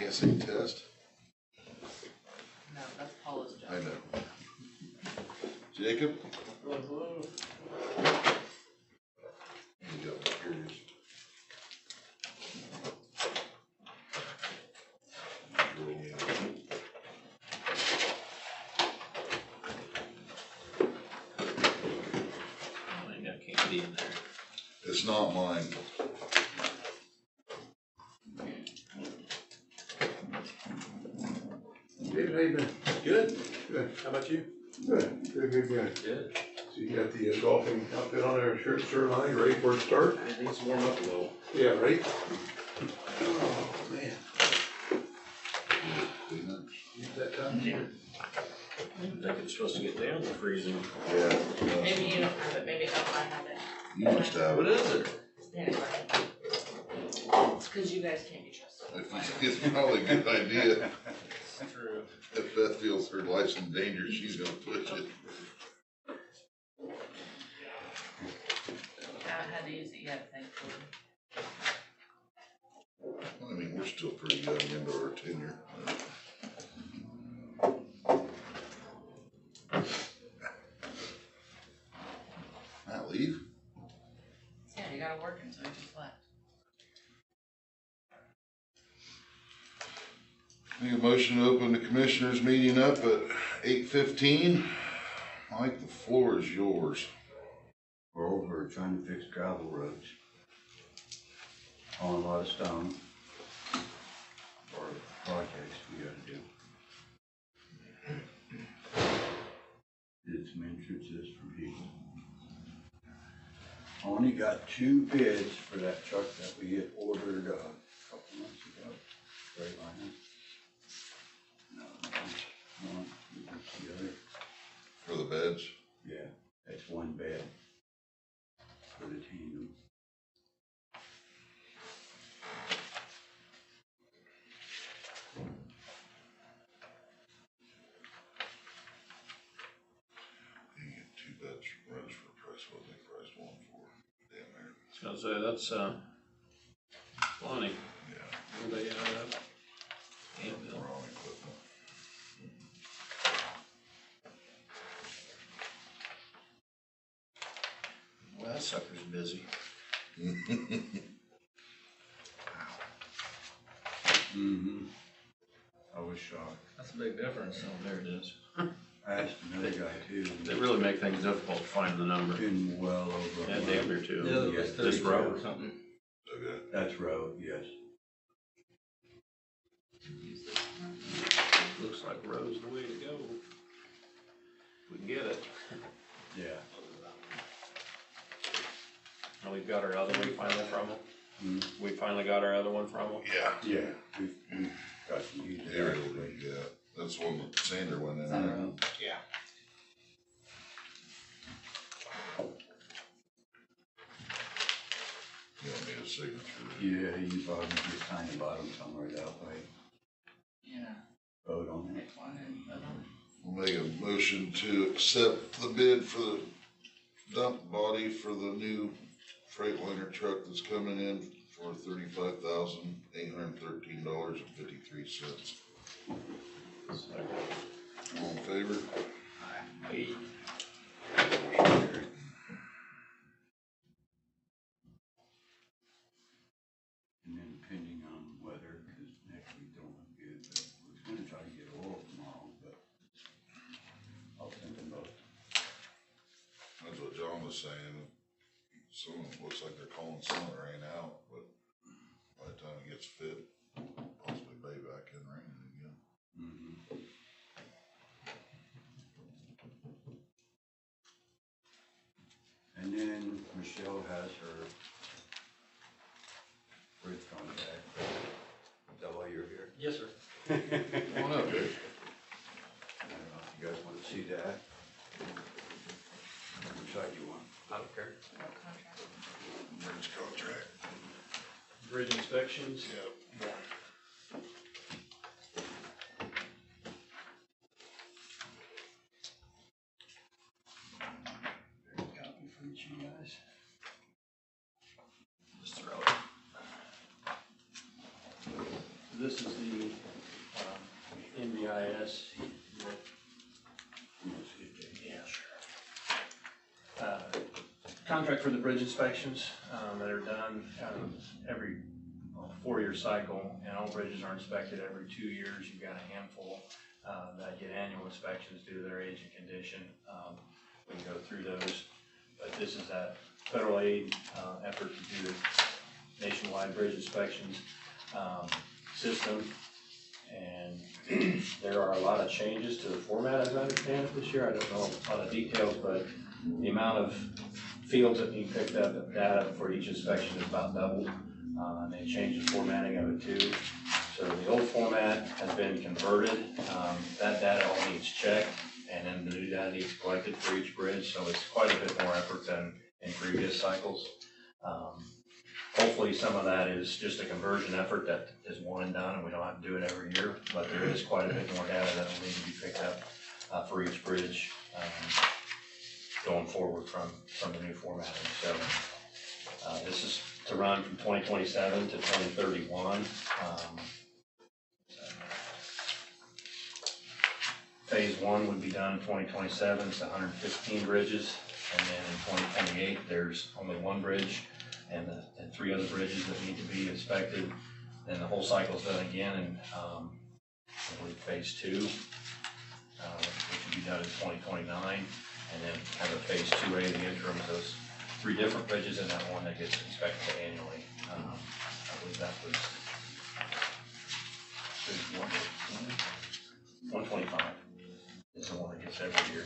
can't say test. No, that's Paula's job. I know. Jacob? Hello. You got me curious. Can't be in there. It's not mine. David, how you been? Good. Good. How about you? Good. Good. Good. So you got the golfing outfit on there, shirt line, ready for it to start? It needs to warm up a little. Yeah, right? Oh, man. Use that time? Yeah. I think it's supposed to get down to freezing. Yeah. Maybe you don't have it, maybe I have it. You must have What it. is it? Anyway. It's because you guys can't be trusted. It's probably a good idea. It's true. If Beth feels her life's in danger, she's gonna push it. I haven't had to use it yet, thankfully. I mean, we're still pretty young into our tenure. Matt, leave? Yeah, you gotta work until you just left. Make a motion to open the commissioners meeting up at 8:15. Mike, the floor is yours. We're over trying to fix gravel roads. On a lot of stone. Or projects we gotta do. Did some entrances for people. Only got 2 bids for that truck that we had ordered a couple months ago. Right line. No, one, the other. For the beds. Yeah, that's 1 bed for the tandem. You can get 2 beds from Rose for a price what they priced one for. Damn near. I was gonna say, that's, plenty. Yeah. Where they at? Anvil. Wrong equipment. Well, that sucker's busy. Mm-hmm. I was shocked. That's a big difference. Oh, there it is. I asked another guy too. They really make things difficult to find the number. Been well over. Yeah, a damn month. near 2. Yeah, Just this row or something. Okay. That's road, yes. Looks like row's the way to go. If we can get it. Yeah. And we've got our other one finally from them. Mm-hmm. We finally got our other one from them. Yeah. Yeah, we've got to use it. Ariel, yeah. That's one that Sander went in. Is that right? Yeah. You don't need a signature. Yeah, you probably just sign the bottom somewhere that way. Yeah. Vote on it. Make one and vote on it. We'll make a motion to accept the bid for the dump body for the new Freightliner truck that's coming in for $35,813.53. All in favor? Aye. And then depending on weather, because next week don't look good, but we're gonna try to get oil tomorrow, but I'll send them both. That's what John was saying. Some of them looks like they're calling some of the rain out, but by the time it gets fit, possibly bay back in raining again. Mm-hmm. And then Michelle has her bridge contract. Is that why you're here? Yes, sir. Come on up, Dave. I don't know if you guys want to see that. Which side you want? I don't care. What contract? Bridge contract. Bridge inspections. Yep. There's a copy for each of you guys. Just throw it. This is the the NBIS. Yeah, sure. Contract for the bridge inspections that are done every 4-year cycle, and all bridges are inspected every 2 years. You've got a handful that get annual inspections due to their age and condition. We can go through those, but this is that federal aid effort to do nationwide bridge inspections system, and there are a lot of changes to the format as I understand it this year. I don't know a lot of details, but the amount of fields that need picked up of data for each inspection is about doubled. And they changed the formatting of it too. So the old format has been converted. That data all needs checked, and then the new data needs collected for each bridge. So it's quite a bit more effort than in previous cycles. Hopefully some of that is just a conversion effort that is one and done, and we don't have to do it every year. But there is quite a bit more data that will need to be picked up for each bridge going forward from the new formatting. So this is to run from 2027 to 2031. Phase 1 would be done in 2027, it's 115 bridges, and then in 2028 there's only 1 bridge and 3 other bridges that need to be inspected. Then the whole cycle's done again in I believe phase 2, which would be done in 2029, and then kind of phase 2A, the interim, those 3 different bridges and that one that gets inspected annually. I believe that was 125 is the one that gets every year.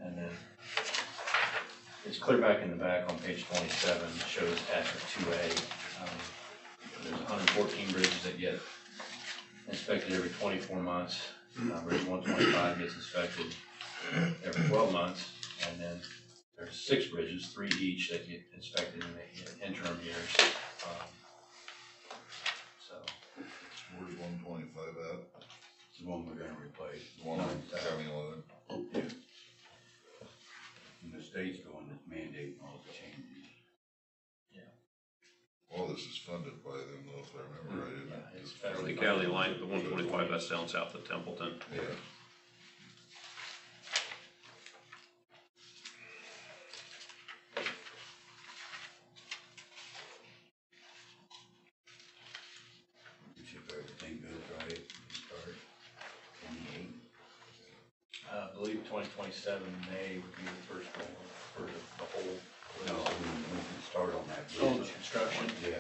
And then it's clear back in the back on page 27, shows after 2A. There's 114 bridges that get inspected every 24 months. Bridge 125 gets inspected every 12 months, and then there's 6 bridges, 3 each, that get inspected in the interim years. So, Where's 125 at? It's the one we're gonna replace. The one on County Line. Yeah. And the state's going to mandate all the changes. Well, this is funded by them though, if I remember right, isn't it? yeah, it's It's federally The county line, the 125, that's down south of Templeton. Yeah. If everything goes right, we start 28. I believe 2027 May would be the first one for the whole. No, we can start on that Oh, bridge. the construction. Yeah.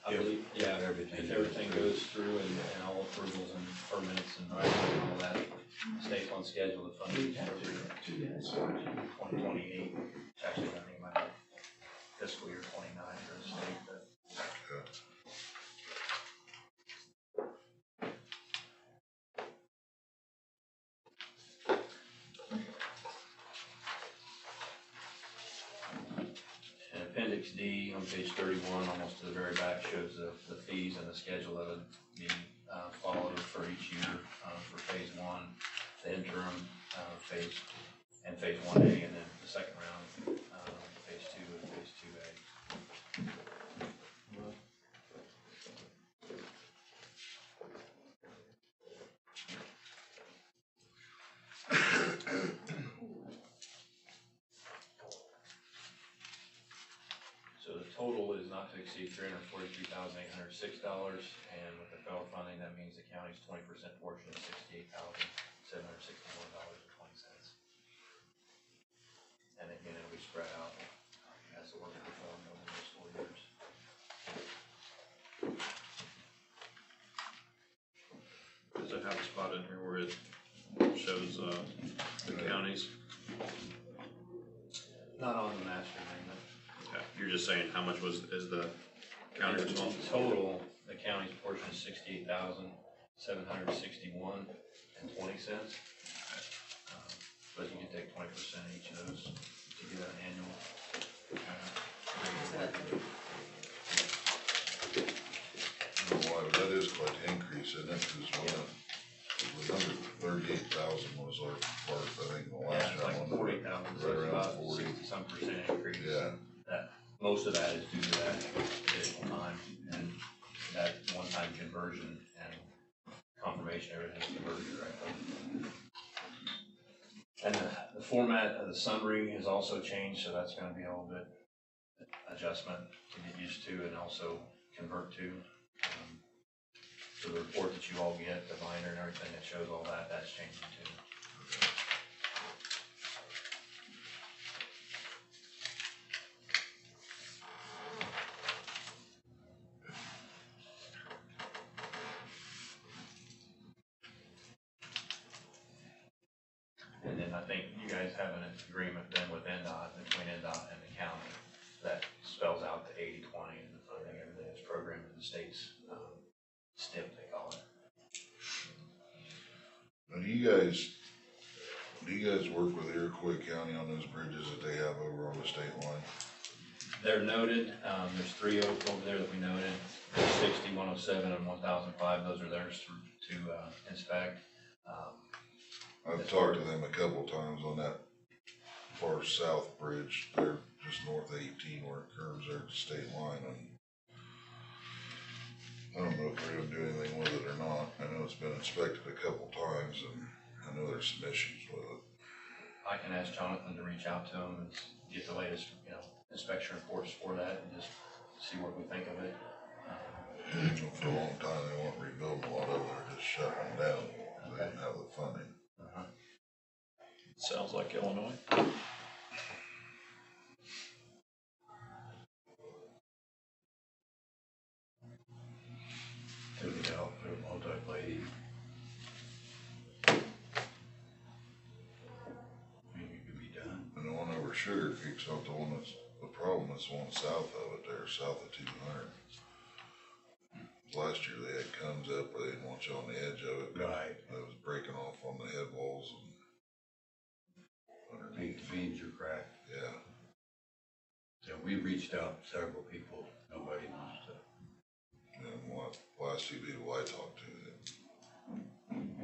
I believe, yeah, If everything if everything goes goes through and all approvals and permits and all that, stays on schedule to fund each every 2028. It's actually, I think, my fiscal year 29 for the state, but. And Appendix D on page 31, almost to the very back, shows the fees and the schedule that would be followed for each year for phase 1, the interim phase, and phase 1A, and then the second round, phase 2 and phase 2A. So the total is not to exceed $343,806, and with the federal funding, that means the county's 20% portion is $68,761.20. And again, it'll be spread out as the work is performed over those 4 years. Does it have a spot in here where it shows the counties? Not on the master agreement. Okay. You're just saying how much is the county responsible? Total, the county's portion is $68,761.20. But you can take 20% each of those to get an annual. I don't know why, but that is quite an increase, isn't it? Because the number 38,000 was our part, I think, the Yeah, last it's like time. 40,000, so Right it's around about 40. 60-some% increase. Yeah. That, most of that is due to that additional time and that one-time conversion and information, everything's converted correctly. And the format of the summary has also changed, so that's gonna be a little bit adjustment to get used to and also convert to. So the report that you all get, the binder and everything that shows all that, that's changing too. And then I think you guys have an agreement then with NDOT, between NDOT and the county, that spells out the 80-20 and the funding, everything is programmed in the state's STIP, they call it. Now, do you guys work with Iroquois County on those bridges that they have over on the state line? They're noted, there's 3 over there that we noted, 60, 107, and 1005, those are theirs to inspect. I've talked to them a couple times on that far south bridge, they're just north of 18 where it curves there at the state line, and I don't know if they're gonna do anything with it or not. I know it's been inspected a couple times, and I know there's some issues with it. I can ask Jonathan to reach out to them and get the latest, inspection reports for that and just see what we think of it. For a long time, they weren't rebuilding a lot of it, they're just shutting them down. They didn't have the funding. Sounds like Illinois. Took it out for multi-plate. Maybe it could be done. And the one over Sugar Creek's not the one that's, the problem is the one south of it there, south of 200. Last year they had cones up where they didn't want you on the edge of it. Right. It was breaking off on the head walls and I think the beams are cracked. yeah. So we reached out to several people, nobody wants to. And last two people I talked to, they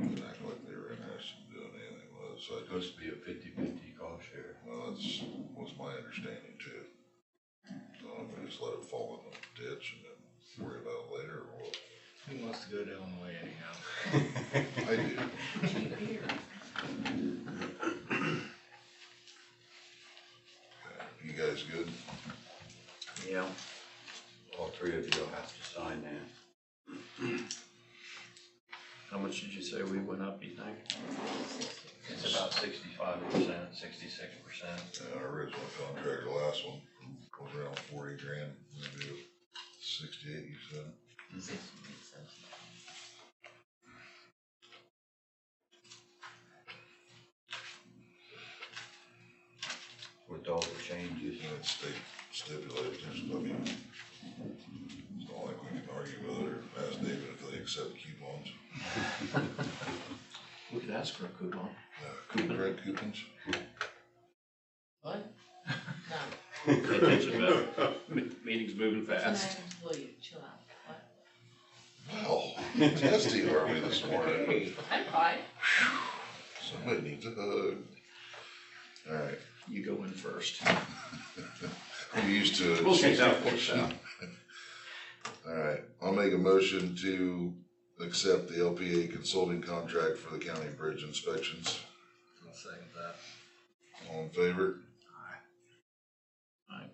didn't act like they were interested in doing anything with it. So I It's just, supposed to be a 50-50 cost share. well, that's was my understanding too. So if we just let it fall in the ditch and then worry about it later or what. Who wants to go to Illinois anyhow? I do. Cheap here. You guys good? Yeah. All 3 of you will have to sign that. How much did you say we went up, you think? It's about 65%, 66%. Our original contract, the last one, was around 40 grand. We do 68, you said? 60 makes sense. With all the changes. And it's state stipulated, just, I mean, it's not like we can argue with it or ask David if they accept coupons. We could ask for a coupon. Red coupons? What? No. Pay attention, Beth. Meeting's moving Can I fast. will you chill out? What? Well, testy are we this morning? I'm fine. Somebody needs a hug. All right, You go in first. I'm used to it. We'll change that for you. All right, I'll make a motion to accept the LPA consulting contract for the county bridge inspections. I'll second that. All in favor? Alright.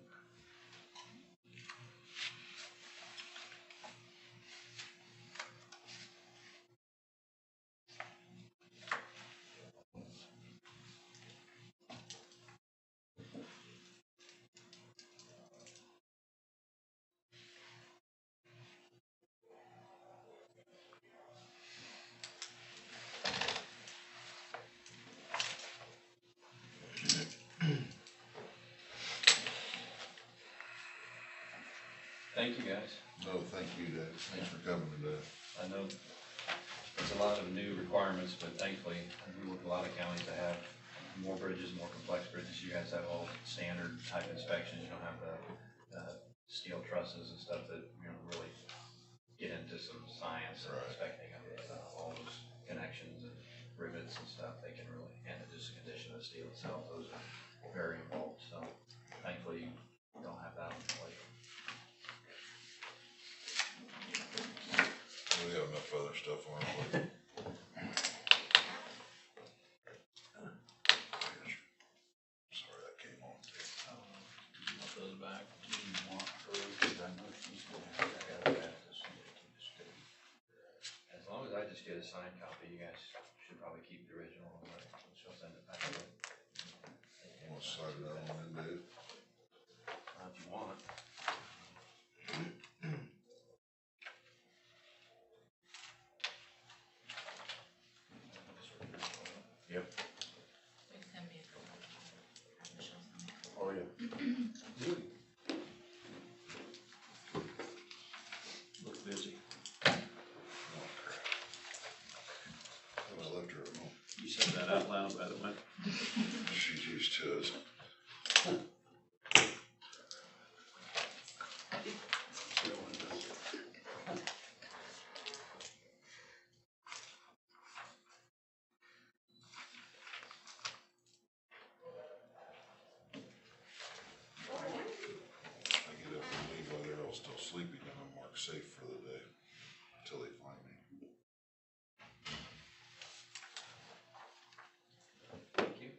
Thank you, guys. No, thank you, Dave. Thanks for coming today. I know it's a lot of new requirements, but thankfully, we work with a lot of counties that have more bridges, more complex bridges. You guys have all standard type inspections. You don't have the steel trusses and stuff that, really get into some science and Right. inspecting of all those connections and rivets and stuff. They can really, and just the condition of the steel itself, those are very involved. So thankfully, you don't have that on the plate. We have enough other stuff on our plate. just get a signed copy, you guys should probably keep the original, but she'll send it back. Want to sign that one in, Dave? If you want. Yep. Please send me a copy. Michelle's on it. Oh, yeah. Look busy. Oh, crap. Thought I left her at home. You said that out loud, by the way. She's used to it. I get up and leave while they're all still sleeping, and I'm marked safe for the day, until they find me. Thank you.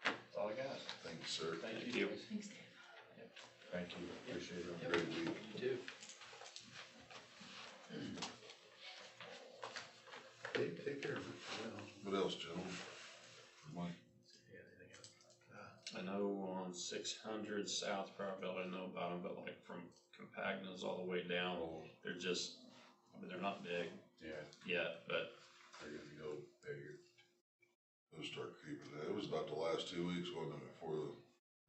That's all I got. Thank you, sir. Thank you. Thanks, Dave. Thank you, appreciate it. Great week. You too. Take care of it. What else, gentlemen? Mike? I know on 600 South, probably I know about them, but like from Compagnas all the way down, they're just, I mean, they're not big Yeah, yet, but they're gonna go bigger. Those start creeping. It was about the last 2 weeks, wasn't it, before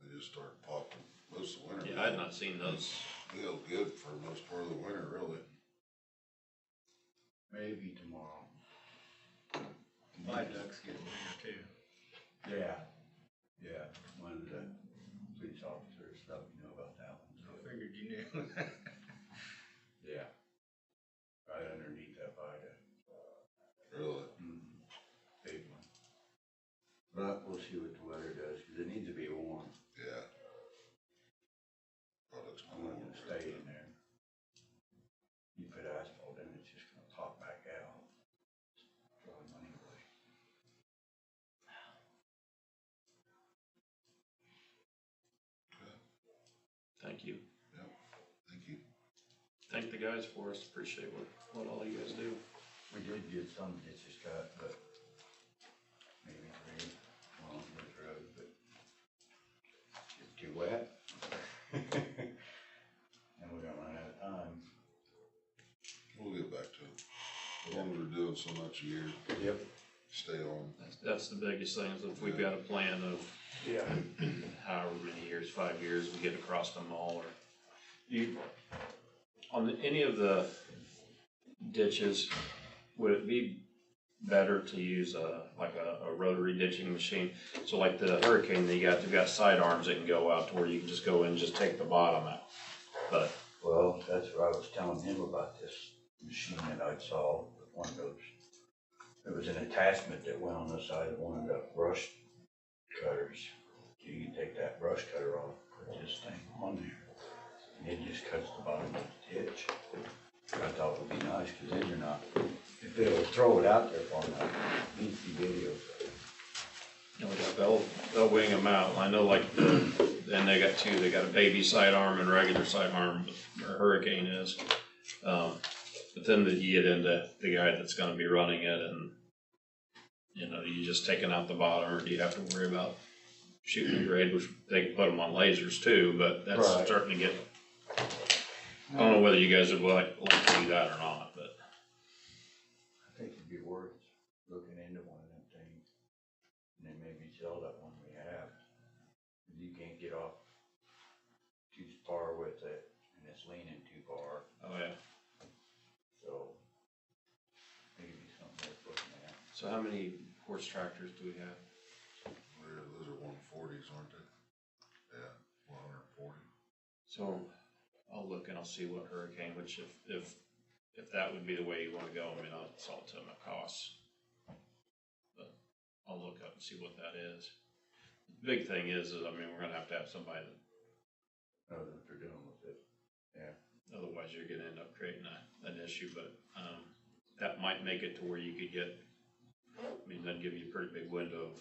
they just started popping. Most of the winter. yeah, I had not seen those. They held good for most part of the winter, really. Maybe tomorrow. My duck's getting bigger too. Yeah, yeah, one of the police officers let me know about that one. I figured you knew. Yeah. Right underneath that viaduct. Really. Big one. But we'll see what the weather does, cause it needs to be warm. Yeah. Product's I want it to stay in there. You put asphalt in, it's just gonna pop back out. Throw money away. Thank you. Thank you. Thank the guys for us. Appreciate what all you guys do. We did get some ditches cut, but maybe 3 along this road, but it's too wet. And we're gonna run out of time. We'll get back to it. As long as we're doing so much a year, Yep. stay on. That's the biggest thing, is if we've got a plan of Yeah. however many years, 5 years, we get across them all, or you, on any of the ditches, would it be better to use a rotary ditching machine? So like the hurricane, they've got side arms that can go out to where you can just go in and just take the bottom out. But Well, that's what I was telling him about this machine that I saw with one of those. There was an attachment that went on the side of one of the brush cutters. You can take that brush cutter off, put this thing on there, and it just cuts the bottom of the ditch. I thought it would be nice, cause then you're not, if it'll throw it out there far enough, you can see videos of it. you know, they'll wing them out. I know like then they got two. They got a baby sidearm and regular sidearm. Or hurricane is, but then you get into the guy that's going to be running it, and you know, you just taking out the bottom, or do you have to worry about shooting the grade, which they can put them on lasers too, but that's Right. starting to get. I don't know whether you guys would like to do that or not, but I think it'd be worth looking into one of them things, and then maybe sell that one we have. You can't get off too far with it, and it's leaning too far, oh yeah. so maybe something worth looking at. So how many horse tractors do we have? Those are 140s, aren't they? Yeah, 140. So I'll look and I'll see what hurricane, which if that would be the way you want to go, I mean, I'll salt to them at costs. But I'll look up and see what that is. The big thing is I mean, we're gonna have to have somebody that, Know that they're dealing with it. otherwise you're gonna end up creating an issue, but, that might make it to where you could get, I mean, that'd give you a pretty big window of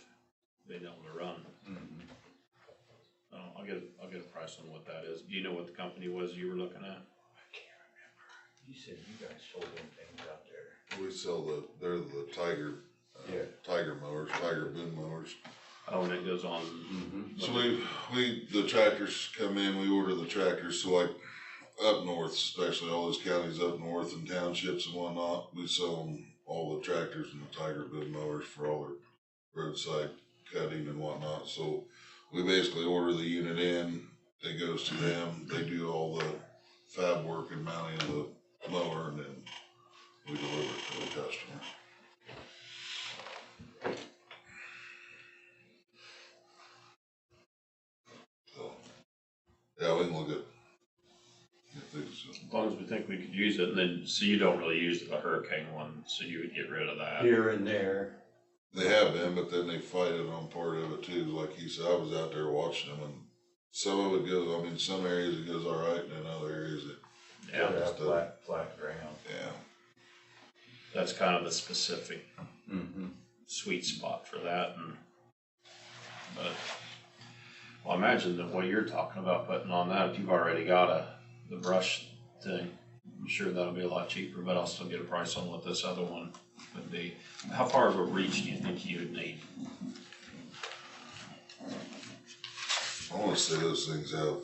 being able to run. I'll get a price on what that is. Do you know what the company was you were looking at? I can't remember. You said you guys sold them to sell they're the Tiger, Yeah. Tiger mowers, Tiger boom mowers. Oh, and it goes on. Mm-hmm. So the tractors come in, we order the tractors, so like up north, especially all those counties up north and townships and whatnot, we sell them all the tractors and the Tiger boom mowers for all their roadside cutting and whatnot. So we basically order the unit in, it goes to them, they do all the fab work and mounting of the mower, and then we deliver it to the customer. So, yeah, we can look at things. As long as we think we could use it, and then, so you don't really use the hurricane one, so you would get rid of that. Here and there. They have been, but then they fight it on part of it too. Like he said, I was out there watching them, and some of it goes, I mean, some areas it goes all right, and in other areas it, Yeah, just Flat ground. yeah. that's kind of the specific Mm-hmm. sweet spot for that, and, but, well, imagine that what you're talking about putting on that, if you've already got the brush thing, I'm sure that'll be a lot cheaper, but I'll still get a price on what this other one would be. How far of a reach do you think you would need? I want to say those things have,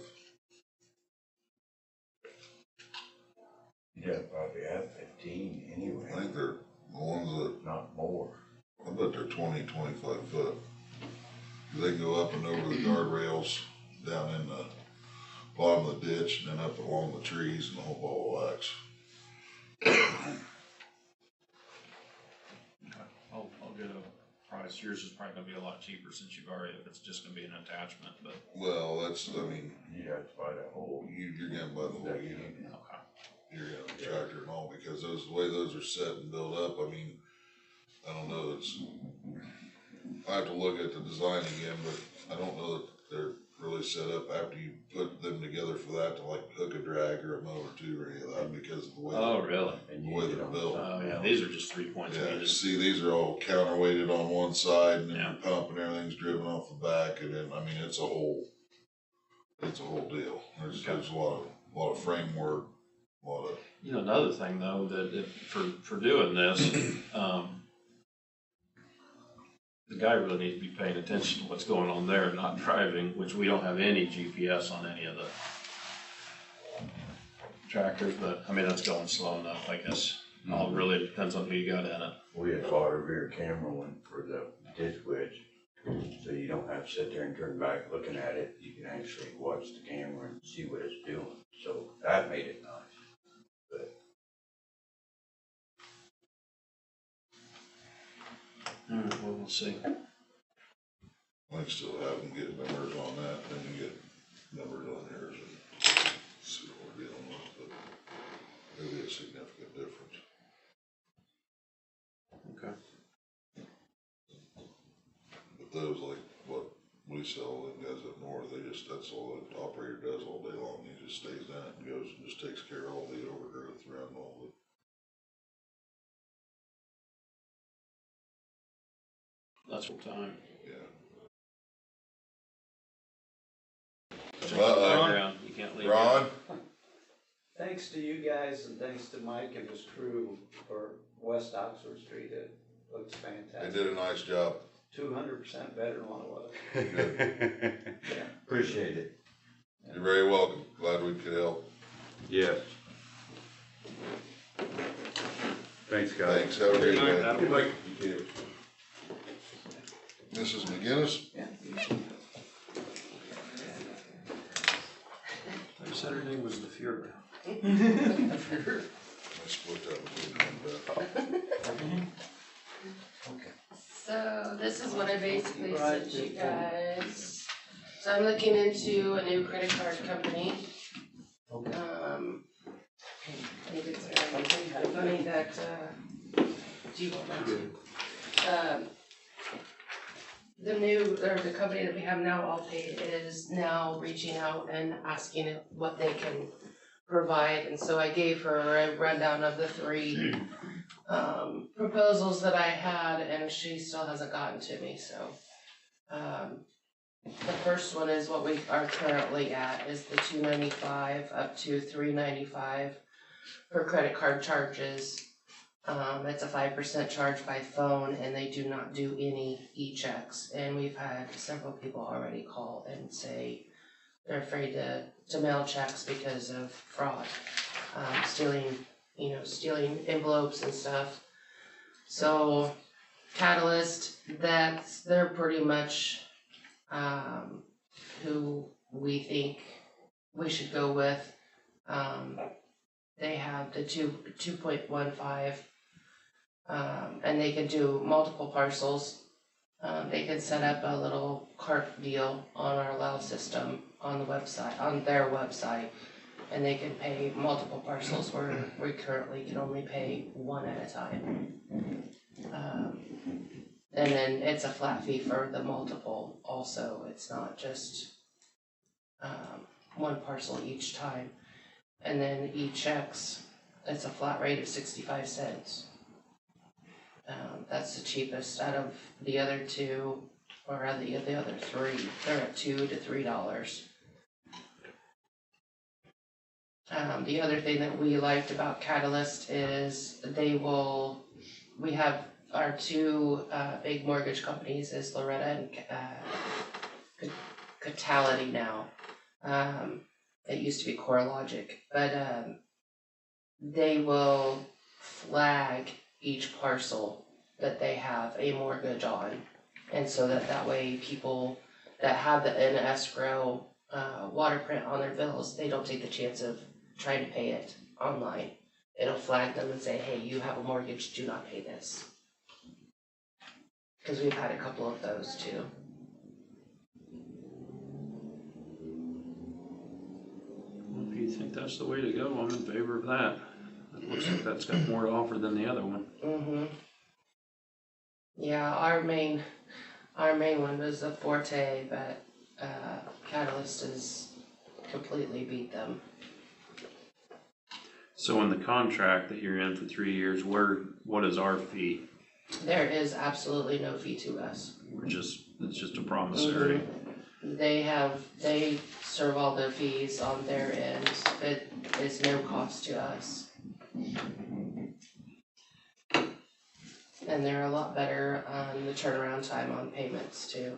Yeah, probably have 15 anyway. I think they're the ones that, Not more. I bet they're 20, 25 foot. They go up and over the guardrails, down in the bottom of the ditch, and then up along the trees and the whole ball of wax. I'll get a price. Yours is probably gonna be a lot cheaper since you've already, if it's just gonna be an attachment, but. Well, that's, I mean, You'd have to buy that whole. you're gonna buy the whole unit. Okay. You're gonna have a tractor and all, because those, the way those are set and built up, I mean, I don't know, it's, I have to look at the design again, but I don't know that they're really set up after you put them together for that to like hook a drag or a mower too or any of that, because of the way. Oh, really? And The way they're built. Oh, yeah, these are just 3 points. Yeah, see, these are all counterweighted on one side, and then Yeah. your pump and everything's driven off the back, and then, I mean, it's a whole deal. There's a lot of framework, a lot of, You know, another thing though, that if, for doing this, the guy really needs to be paying attention to what's going on there, not driving, which we don't have any GPS on any of the tractors, but I mean, that's going slow enough, I guess. All really depends on who you got in it. We had bought a rear camera one for the ditch wedge, so you don't have to sit there and turn back looking at it. You can actually watch the camera and see what it's doing. So that made it nice. Alright, well, we'll see. I can still have them get numbers on that, then you get numbers on yours and see what we're dealing with, but there'll be a significant difference. Okay. But those, like what we sell, them guys up north, that's all the operator does all day long. He just stays in it and goes and just takes care of all the overgrowth around all the. That's full time. Yeah. Background, you can't leave. Ron? Thanks to you guys and thanks to Mike and his crew for West Oxford Street. It looks They fantastic. did a nice job. 200% better than what it was. Yeah. Appreciate it. You're very welcome. Glad we could help. Yes. Thanks, guys. Thanks. Have a great day. That'll work. You too. Mrs. McGinnis? Yeah. I said her name was the Fuhrer. I split that between them, but So this is what I basically sent you guys. So I'm looking into a new credit card company. I think it's funny that, do you want me to? The company that we have now, Allpaid, is now reaching out and asking what they can provide. And so I gave her a rundown of the three proposals that I had, and she still hasn't gotten to me, so. The first one is what we are currently at, is the $295 up to $395 for credit card charges. It's a 5% charge by phone, and they do not do any e-checks. And we've had several people already call and say they're afraid to mail checks because of fraud, stealing envelopes and stuff. So Catalyst, they're pretty much who we think we should go with. They have the 2.15, and they can do multiple parcels. They can set up a little cart deal on our allow system on their website, and they can pay multiple parcels where we currently can only pay one at a time. And then it's a flat fee for the multiple also. It's not just one parcel each time. And then e-checks, it's a flat rate of 65 cents. That's the cheapest out of the other two, or the other three. They're at $2 to $3. The other thing that we liked about Catalyst is we have our two big mortgage companies is Loretta and Catality now. It used to be CoreLogic, but they will flag each parcel that they have a mortgage on, and so that way people that have an escrow water print on their bills, they don't take the chance of trying to pay it online. It'll flag them and say, hey, you have a mortgage, do not pay this. Because we've had a couple of those too. Well, if you think that's the way to go, I'm in favor of that. It looks like that's got more to offer than the other one. Mm-hmm. Yeah, our main one was the Forte, but Catalyst has completely beat them. So in the contract that you're in for 3 years, what is our fee? There is absolutely no fee to us. It's just a promissory. Mm-hmm. They serve all the fees on their end. It is no cost to us. And they're a lot better on the turnaround time on payments too.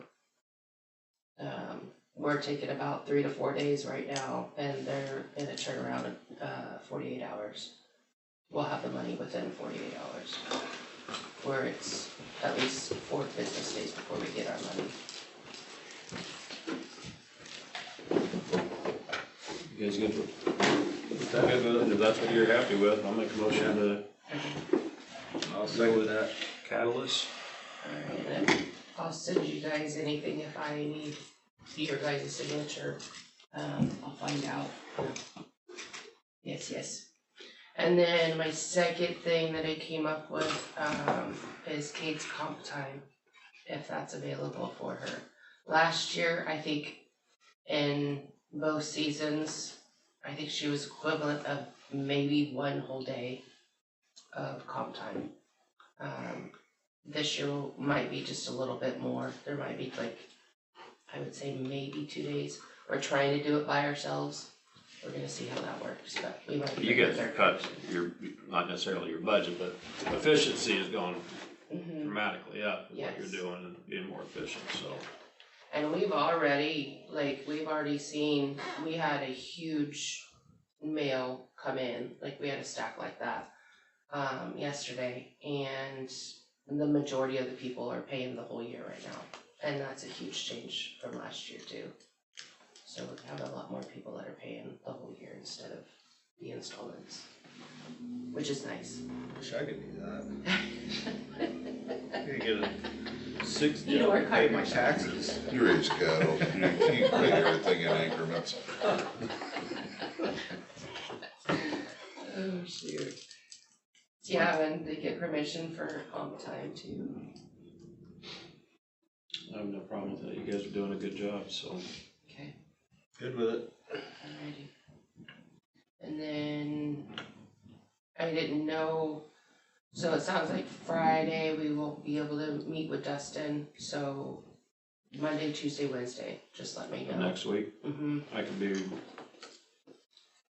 We're taking about 3 to 4 days right now, and they're in a turnaround of 48 hours. We'll have the money within 48 hours, where it's at least 4 business days before we get our money. You guys good with that? If that's what you're happy with, I'll make a motion to I'll go second with that. Catalyst. Alright, and then I'll send you guys anything if I need your guys' signature. I'll find out. Yes. And then my second thing that I came up with, is Kate's comp time, if that's available for her. Last year, I think in both seasons, I think she was equivalent of maybe 1 whole day of comp time. This year might be just a little bit more. There might be I would say maybe 2 days. We're trying to do it by ourselves. We're gonna see how that works, but we might. You guys have cut not necessarily your budget, but efficiency has gone Mm-hmm. dramatically up with what Yes. you're doing and being more efficient, so. And we've already seen, we had a huge mail come in, we had a stack like that, yesterday, and the majority of the people are paying the whole year right now. And that's a huge change from last year too. So we have a lot more people that are paying the whole year instead of the installments, which is nice. Wish I could do that. I could get a 60, You know, work pay hard. my taxes. You raise cattle, you pay everything in increments. Oh, shoot. Yeah, and they get permission for comp time too. I have no problem with that. You guys are doing a good job, so. Okay, Good with it. alrighty. And then I didn't know, so it sounds like Friday we won't be able to meet with Dustin, so Monday, Tuesday, Wednesday, just let me know. Next week, Mm-hmm. I can be,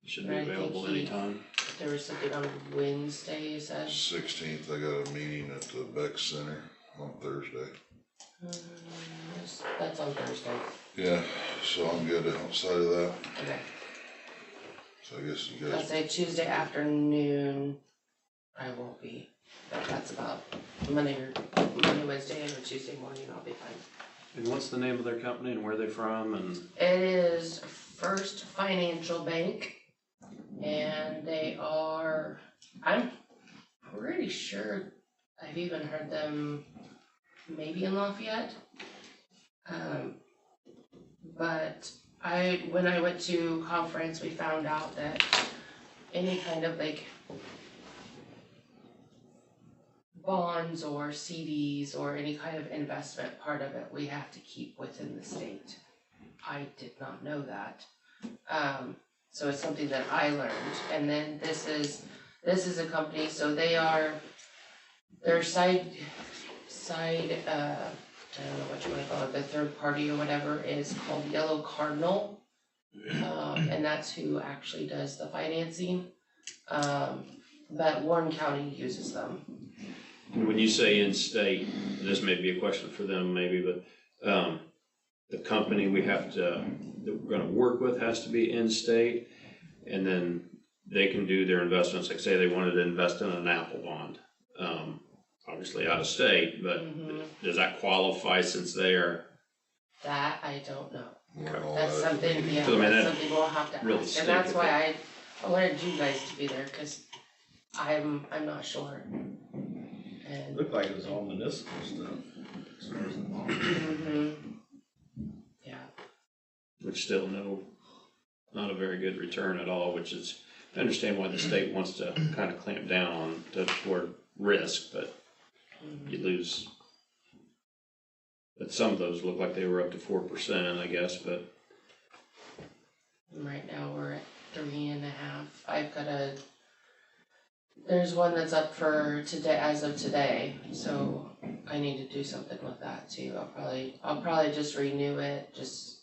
should be I think available he- anytime. there was something on Wednesday, you said? 16th, I got a meeting at the Beck Center on Thursday. That's on Thursday. Yeah, so I'm good outside of that. Okay. So I guess you I'll guys, say Tuesday afternoon, I won't be, but that's about Monday, Wednesday, and Tuesday morning, I'll be fine. And what's the name of their company and where they're from and? It is First Financial Bank, and they are, I'm pretty sure I've even heard them maybe in Lafayette. But when I went to conference, we found out that any kind of like bonds or CDs or any kind of investment part of it, we have to keep within the state. I did not know that. So it's something that I learned. And then this is a company, so their side, I don't know what you wanna call it, the third party or whatever is called Yellow Cardinal. And that's who actually does the financing. But Warren County uses them. When you say in-state, this may be a question for them maybe, but, the company that we're gonna work with has to be in-state, and then they can do their investments, like say they wanted to invest in an Apple bond, obviously out of state, but does that qualify since they are? That I don't know. learn all That's that. something, yeah, So, I mean, that's that something we'll have to really ask, and that's stink why I wanted you guys to be there, cause I'm not sure. And, Looked like it was all municipal stuff, as far as the bond. yeah, Which still not a very good return at all, which is, I understand why the state wants to kind of clamp down on toward risk, but you lose. But some of those look like they were up to 4%, I guess, but. right now we're at 3.5. There's one that's up for today, as of today, so I need to do something with that too. I'll probably just renew it, just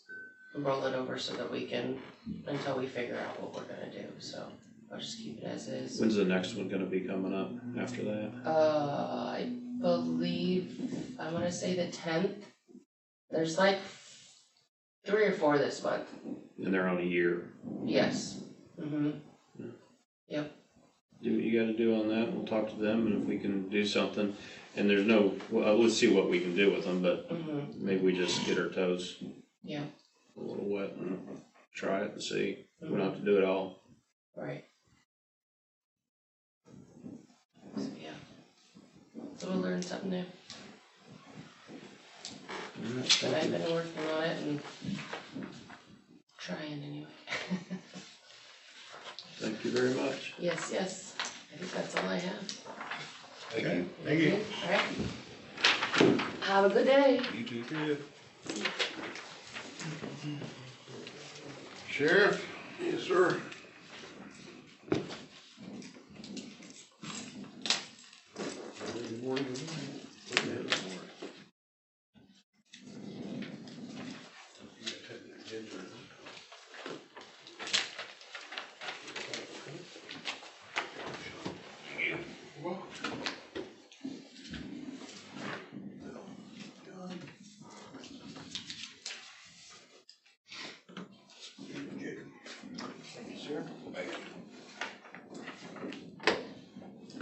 roll it over so that we can, until we figure out what we're gonna do, so I'll just keep it as is. When's the next one gonna be coming up after that? I believe, I wanna say the 10th. There's like 3 or 4 this month, And they're on a year. yes. Do what you gotta do on that, we'll talk to them, and if we can do something, and there's no, well, let's see what we can do with them, but maybe we just get our toes Yeah. a little wet and try it and see. We don't have to do it all. Right. So, yeah. So we'll learn something new. But I've been working on it and trying anyway. Thank you very much. Yes, yes. I think that's all I have. Thank you. Thank you. Alright. Have a good day. You too. Sheriff? Yes, sir. Good morning.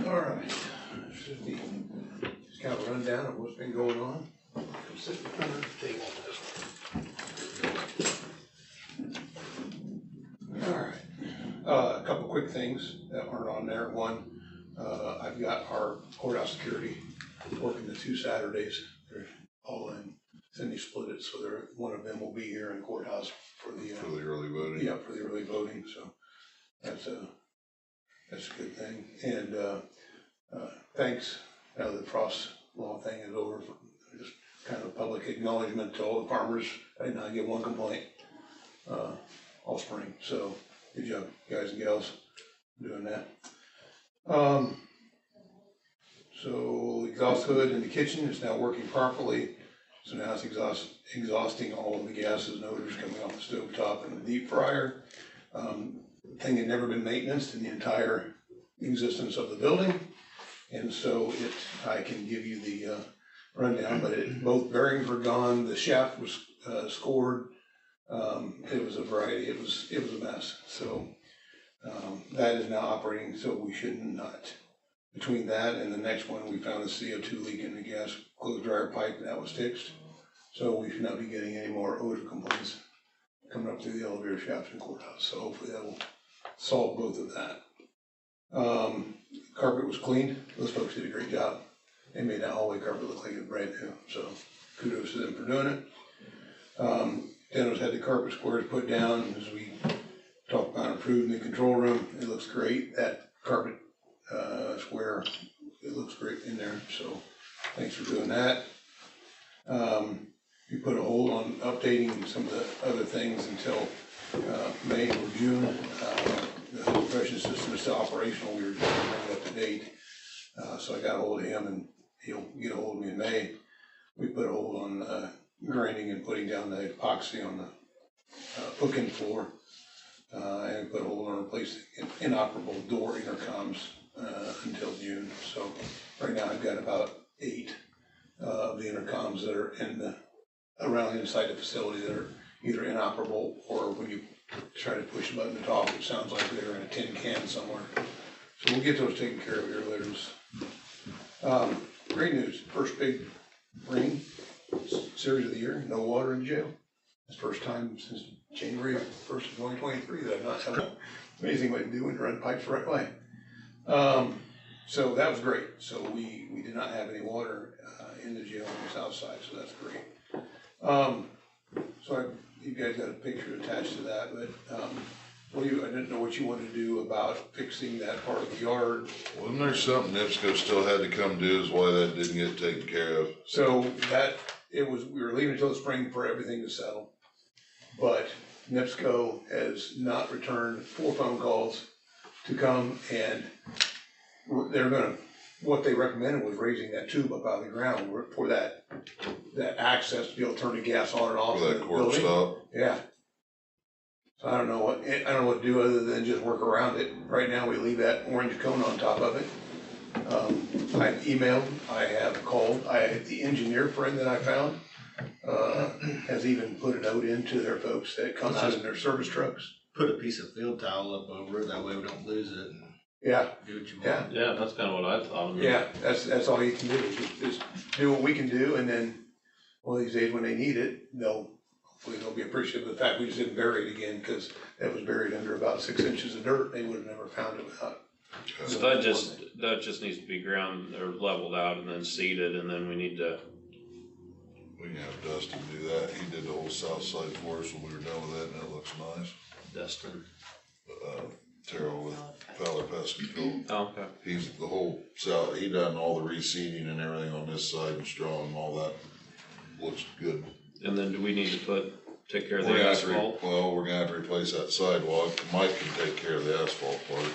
All right, should be just kind of a rundown of what's been going on. Sit under the table this one. All right, a couple quick things that aren't on there. One, I've got our courthouse security working the 2 Saturdays. They're all in. Cindy split it, so one of them will be here in courthouse for the For the early voting. yeah, for the early voting. So that's a good thing. And thanks, now that the frost law thing is over, just kind of a public acknowledgement to all the farmers. I did not get one complaint all spring, so good job, guys and gals, doing that. So exhaust hood in the kitchen is now working properly, so now it's exhausting all of the gases and odors coming off the stove top and the deep fryer. Thing had never been maintenanced in the entire existence of the building. And so I can give you the rundown, but both bearings were gone, the shaft was scored. It was a variety, it was a mess. So that is now operating, so we should not. Between that and the next one, we found a CO2 leak in the gas closed dryer pipe, and that was fixed. So we should not be getting any more odor complaints coming up through the elevator shaft in the courthouse. So hopefully that will solve both of that. Carpet was cleaned. Those folks did a great job. They made that hallway carpet look like it was brand new. So kudos to them for doing it. Dennis had the carpet squares put down as we talked about improving the control room. It looks great. That carpet square, it looks great in there. So thanks for doing that. We put a hold on updating some of the other things until May or June. The compression system is still operational. We were just bringing it up to date. So I got a hold of him and he'll get a hold of me in May. We put a hold on grinding and putting down the epoxy on the bookend floor. And put a hold on replacing inoperable door intercoms until June. So right now I've got about 8 of the intercoms that are around inside the facility that are either inoperable or when you try to push a button to talk, it sounds like they're in a tin can somewhere. So we'll get those taken care of here later. Great news, first big rain series of the year, no water in jail. It's the first time since January 1st of 2023 that I've not had anything we can do when you run pipes the right way. So that was great. So we did not have any water in the jail on the south side, so that's great. So you guys got a picture attached to that, but I didn't know what you wanted to do about fixing that part of the yard. Wasn't there something NIPSCO still had to come do, is why that didn't get taken care of? So we were leaving until the spring for everything to settle. But NIPSCO has not returned 4 phone calls to come, and what they recommended was raising that tube up out of the ground for that access to be able to turn the gas on and off. For that court stop? Yeah. So I don't know what to do other than just work around it. Right now, we leave that orange cone on top of it. I've emailed, I have called, the engineer friend that I found has even put a note into their folks that come out in their service trucks. Put a piece of field towel up over it, that way we don't lose it and Yeah, do what you want. Yeah, that's kinda what I thought. yeah, that's all you can do, is do what we can do, and then one of these days when they need it, hopefully they'll be appreciative of the fact we just didn't bury it again, because that was buried under about 6 inches of dirt. They would have never found it without. So that just needs to be ground or leveled out and then seeded, and then we need to. We can have Dustin do that. He did the whole south side for us when we were done with that, and it looks nice. Dustin. Terrell with Fowler Pest Control. Oh, okay. He's the whole south, he done all the reseeding and everything on this side and straw and all that. Looks good. And then do we need to take care of We're the gonna asphalt? Well, we're gonna have to replace that sidewalk. Mike can take care of the asphalt part.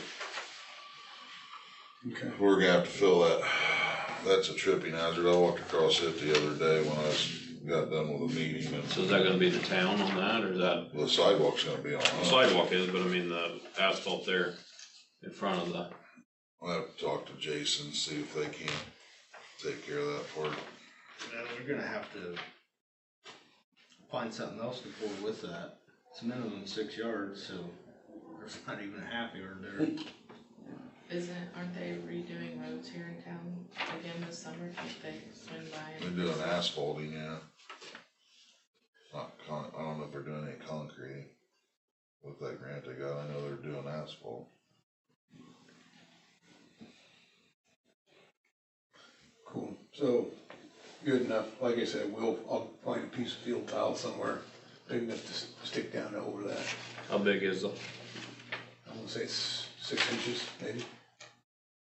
Okay. We're gonna have to fill that. That's a tripping hazard. I walked across it the other day when I got done with a meeting, and So is that gonna be the town on that, or is that, the sidewalk's gonna be on the that. sidewalk is, but I mean the asphalt there in front of the, I'll have to talk to Jason, see if they can take care of that part. Yeah, we're gonna have to find something else to pour with that. It's minimum 6 yards, so there's not even a half yard there. Aren't they redoing roads here in town again this summer? Can't they swing by? They're doing asphalting, yeah. I don't know if they're doing any concrete with that grant they got. I know they're doing asphalt. Cool, so, good enough. Like I said, I'll find a piece of field tile somewhere big enough to stick down over that. how big is the, I'm gonna say it's 6 inches, maybe.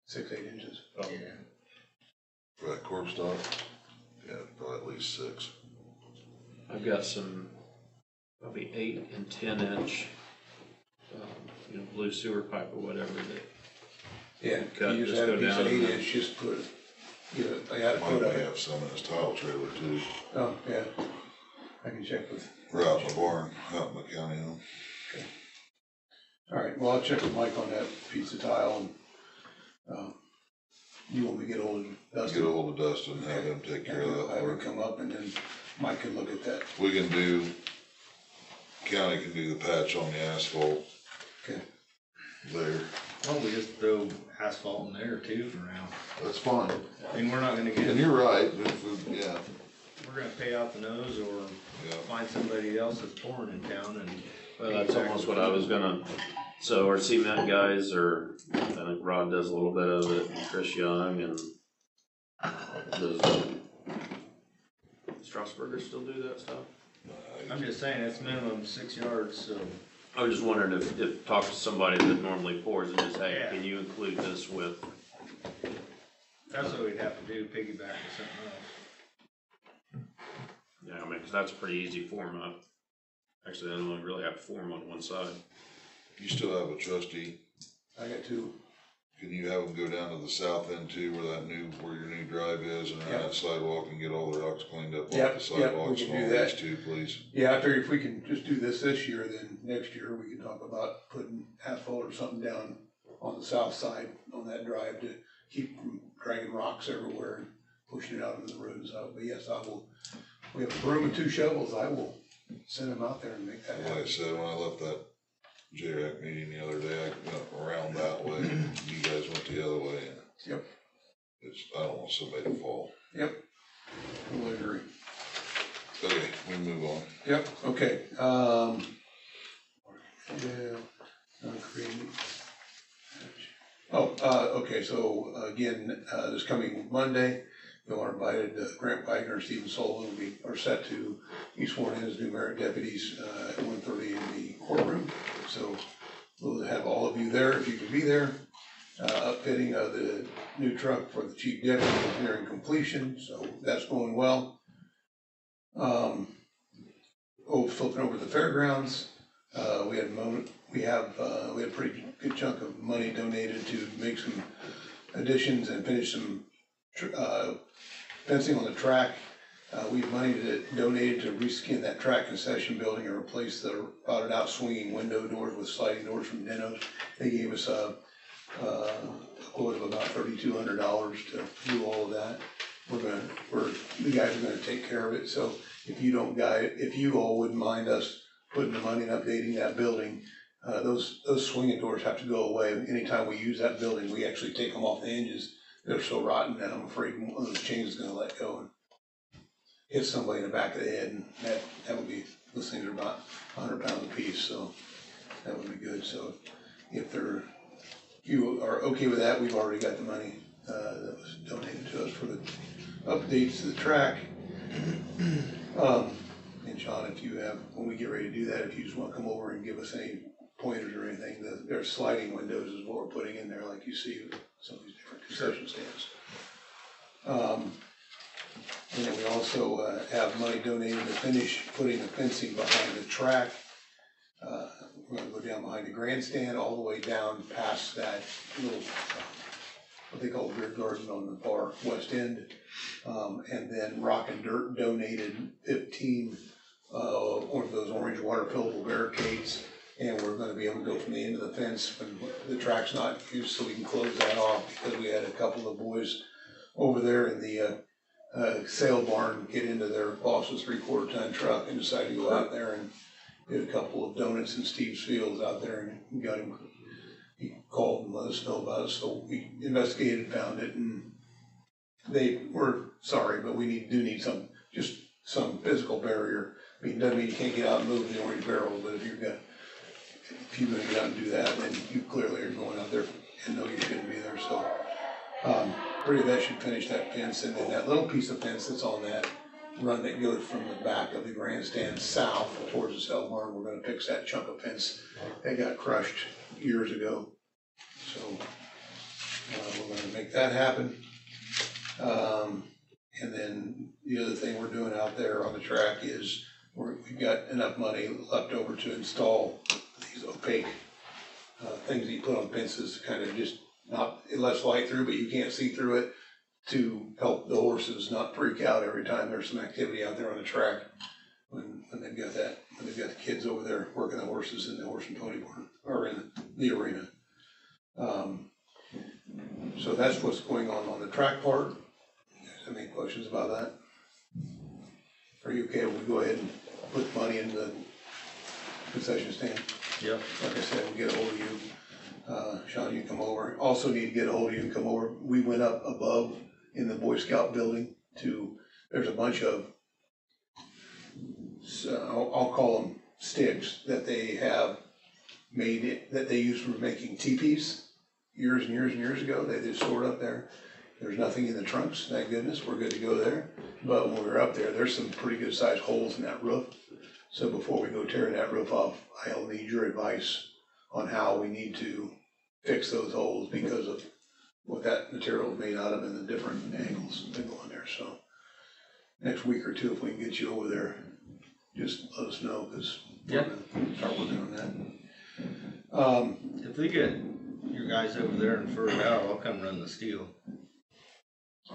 6-8 inches. Yeah. For that corpse stop, yeah, probably at least 6. I've got some probably 8 and 10 inch, blue sewer pipe or whatever that. Yeah, Cut, you just just had a go piece of down 8 and- inch, just put, I had to Mike put may a, have some in his tile trailer too. oh, yeah. I can check with. We're out in the barn, out in the county. All right, well, I'll check with Mike on that piece of tile, and You want me to get hold of Dustin? Get a hold of Dustin and have him take care of that I would work. come up and then Mike can look at that. We can do, county can do the patch on the asphalt. Okay. There, Why don't we just throw asphalt in there too for now? that's fine. I mean, we're not gonna And get, you're right, yeah, we're gonna pay out the nose or yeah. find somebody else that's pouring in town and. Well, that's almost what I was gonna, so our cement guys are, I think Rod does a little bit of it, and Chris Young, and does Strasburger still do that stuff? I'm just saying, it's minimum 6 yards, so. I was just wondering if talk to somebody that normally pours and just, hey, Yeah. can you include this with? That's what we'd have to do, piggyback with something else. Yeah, I mean, cause that's a pretty easy form up. Actually, I don't really have to form on one side. You still have a trustee, I got two. can you have them go down to the south end too, where your new drive is, and around Yep. that sidewalk and get all the rocks cleaned up Yep, off the yep, we sidewalks can and all do that. these too, please? Yeah, I figure if we can just do this year, then next year we can talk about putting asphalt or something down on the south side on that drive to keep from dragging rocks everywhere and pushing it out into the roads. But yes, I will, we have a broom and 2 shovels, I will send them out there and make that Like I happen. said, when I left that JRAC meeting the other day, I went around that way, you guys went the other way, and Yep, I don't want somebody to fall. yep, totally agree. Okay, we move on. Yep, okay, yeah, creating. Okay, so again, this coming Monday, you are invited, Grant Wagner, Stephen Sullivan are set to be sworn in as new merit deputies, at 1:30 in the courtroom. So we'll have all of you there if you can be there. Upfitting of the new truck for the chief deputy is nearing completion, so that's going well. Flipping over the fairgrounds, we had a pretty good chunk of money donated to make some additions and finish some fencing on the track. We have money donated to reskin that track concession building and replace the rotted out swinging window doors with sliding doors from Deno's. They gave us a quote of about $3,200 to do all of that. The guys are gonna take care of it, so if you all wouldn't mind us putting the money and updating that building, those swinging doors have to go away. Anytime we use that building, we actually take them off the hinges. They're so rotten that I'm afraid one of those chains is gonna let go and hit somebody in the back of the head, and that would be, those things are about 100 pounds a piece, so that would be good. So if you are okay with that, we've already got the money that was donated to us for the updates to the track. And Sean, if you have, when we get ready to do that, if you just want to come over and give us any pointers or anything, there are sliding windows is what we're putting in there, like you see with some of these different concession stands. And then we also have money donated to finish putting the fencing behind the track. We're gonna go down behind the grandstand, all the way down past that little, what they call beer garden on the far west end. And then Rock and Dirt donated 15 one of those orange water fillable barricades. And we're gonna be able to go from the end of the fence when the track's not used, so we can close that off, because we had a couple of boys over there in the sale barn get into their boss's 3/4 ton truck and decided to go out there and did a couple of donuts in Steve's Fields out there, and got him. He called and let us know about it, so we investigated, found it, and they were sorry, but we do need some physical barrier. I mean, it doesn't mean you can't get out and move the orange barrel, but if you're gonna get out and do that, then you clearly are going out there and know you shouldn't be there, so. That should finish that fence, and then that little piece of fence that's on that run that goes from the back of the grandstand south towards the cell barn, we're gonna fix that chunk of fence that got crushed years ago. So, we're gonna make that happen. And then the other thing we're doing out there on the track is we've got enough money left over to install these opaque things that you put on fences, kind of just not, it lets light through, but you can't see through it, to help the horses not freak out every time there's some activity out there on the track. When they've got the kids over there working the horses in the horse and pony barn, or in the arena. So that's what's going on the track part. You guys have any questions about that? Are you okay? We'll go ahead and put money in the concession stand. Yep. Like I said, we'll get ahold of you. Sean, you come over. Also need to get ahold of you and come over. We went up above in the Boy Scout building there's a bunch of, I'll call them sticks that they have made, that they use for making teepees years and years and years ago. They just stored up there. There's nothing in the trunks, thank goodness, we're good to go there. But when we were up there, there's some pretty good sized holes in that roof. So before we go tearing that roof off, I'll need your advice on how we need to fix those holes because of what that material is made out of and the different angles that go in there. So next week or two, if we can get you over there, just let us know, because we're gonna start working on that. If we get your guys over there and further out, I'll come run the steel.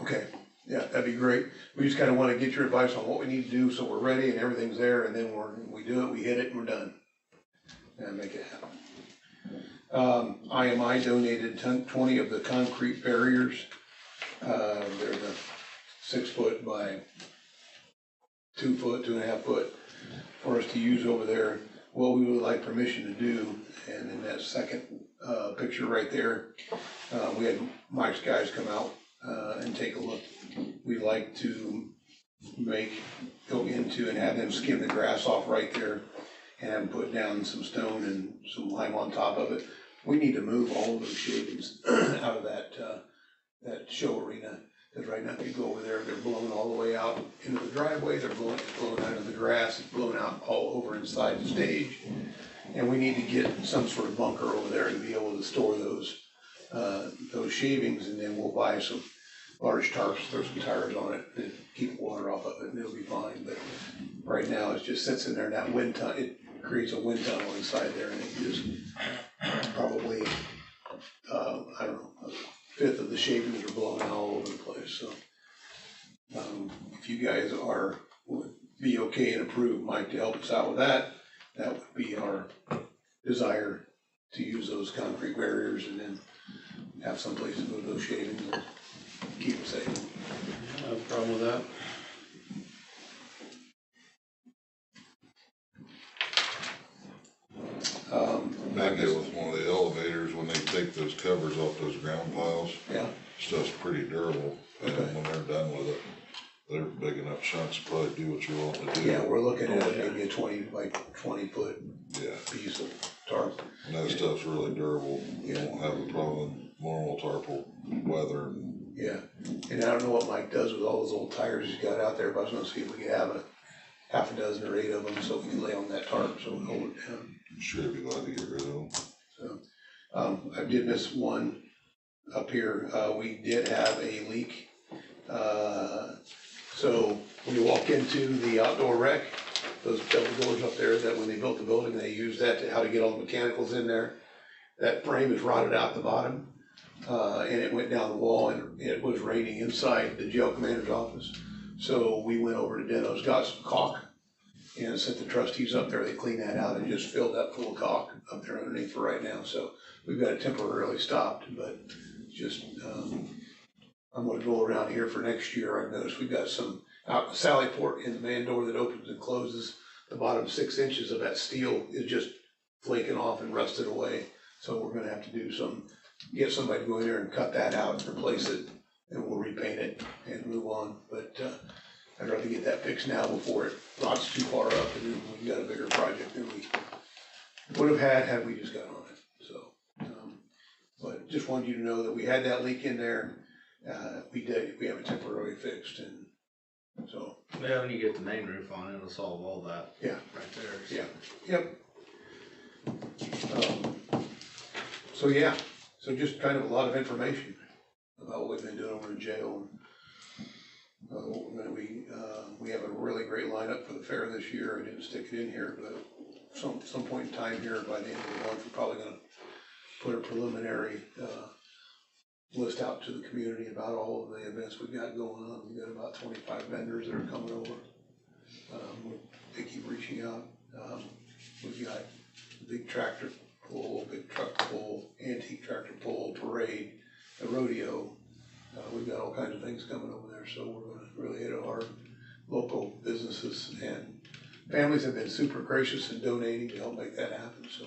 Okay, yeah, that'd be great. We just kind of want to get your advice on what we need to do so we're ready and everything's there, and then we do it, we hit it, and we're done. And make it happen. IMI donated 20 of the concrete barriers. They're the 6 foot by 2 foot, 2.5 foot for us to use over there. What we would like permission to do, and in that second picture right there, we had Mike's guys come out and take a look. We'd like to go into and have them skim the grass off right there and have them put down some stone and some lime on top of it. We need to move all of those shavings out of that show arena, because right now if you go over there, they're blown all the way out into the driveway, it's blown out of the grass, it's blown out all over inside the stage. And we need to get some sort of bunker over there to be able to store those shavings, and then we'll buy some large tarps, throw some tires on it, and keep water off of it, and it'll be fine. But right now, it just sits in there, and that wind tunnel, it creates a wind tunnel inside there, and it just probably, I don't know, a fifth of the shavings are blowing all over the place. So if you guys would be okay and approve Mike to help us out with that, that would be our desire, to use those concrete barriers and then have some place to move those shavings and keep them safe. No problem with that. I get with one of the elevators, when they take those covers off those ground piles, Yeah, stuff's pretty durable, and Okay. when they're done with it, they're big enough chunks to probably do what you want to do. yeah, we're looking at maybe a 20 by 20 foot Yeah, piece of tarp. and that stuff's really durable, you won't have a problem, normal tarp will weather and Yeah, and I don't know what Mike does with all those old tires he's got out there, but I was gonna see if we could have a half a dozen or 8 of them so we can lay on that tarp so we hold it down. should be glad to get rid of them. So, I did miss one up here. We did have a leak. So when you walk into the outdoor rec, those double doors up there, that when they built the building, they used that to how to get all the mechanicals in there. That frame is rotted out the bottom, and it went down the wall, and it was raining inside the jail commander's office. So we went over to Deno's, got some caulk, and sent the trustees up there. They cleaned that out and just filled that full of caulk up there underneath for right now. So we've got it temporarily stopped, but just, I'm gonna go around here for next year. I've noticed we've got some out Sally Port in the man door that opens and closes. The bottom 6 inches of that steel is just flaking off and rusted away. So we're gonna have to get somebody to go in there and cut that out and replace it, and we'll repaint it and move on. But I'd rather get that fixed now before it rots too far up, and then we got a bigger project than we would have had we just got on it. So, but just wanted you to know that we had that leak in there. We have it temporarily fixed, and so. Yeah, when you get the main roof on, it'll solve all that. Yeah. Right there. So. Yeah, yep. So yeah, so just kind of a lot of information about what we've been doing over in jail. We have a really great lineup for the fair this year. I didn't stick it in here, but some point in time here by the end of the month, we're probably gonna put a preliminary list out to the community about all of the events we've got going on. We've got about 25 vendors that are coming over. They keep reaching out. We've got a big tractor pull, big truck pull, antique tractor pull, parade, the rodeo. We've got all kinds of things coming over there, so we're gonna really hit our local businesses, and families have been super gracious in donating to help make that happen, so.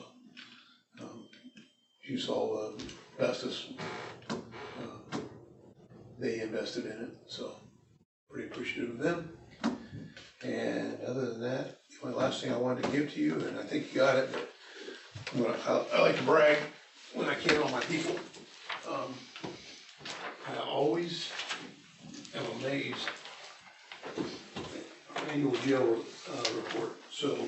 You saw, Festus, they invested in it, so pretty appreciative of them. And other than that, the only last thing I wanted to give to you, and I think you got it, but I like to brag when I can on my people. I always am amazed our annual jail report. So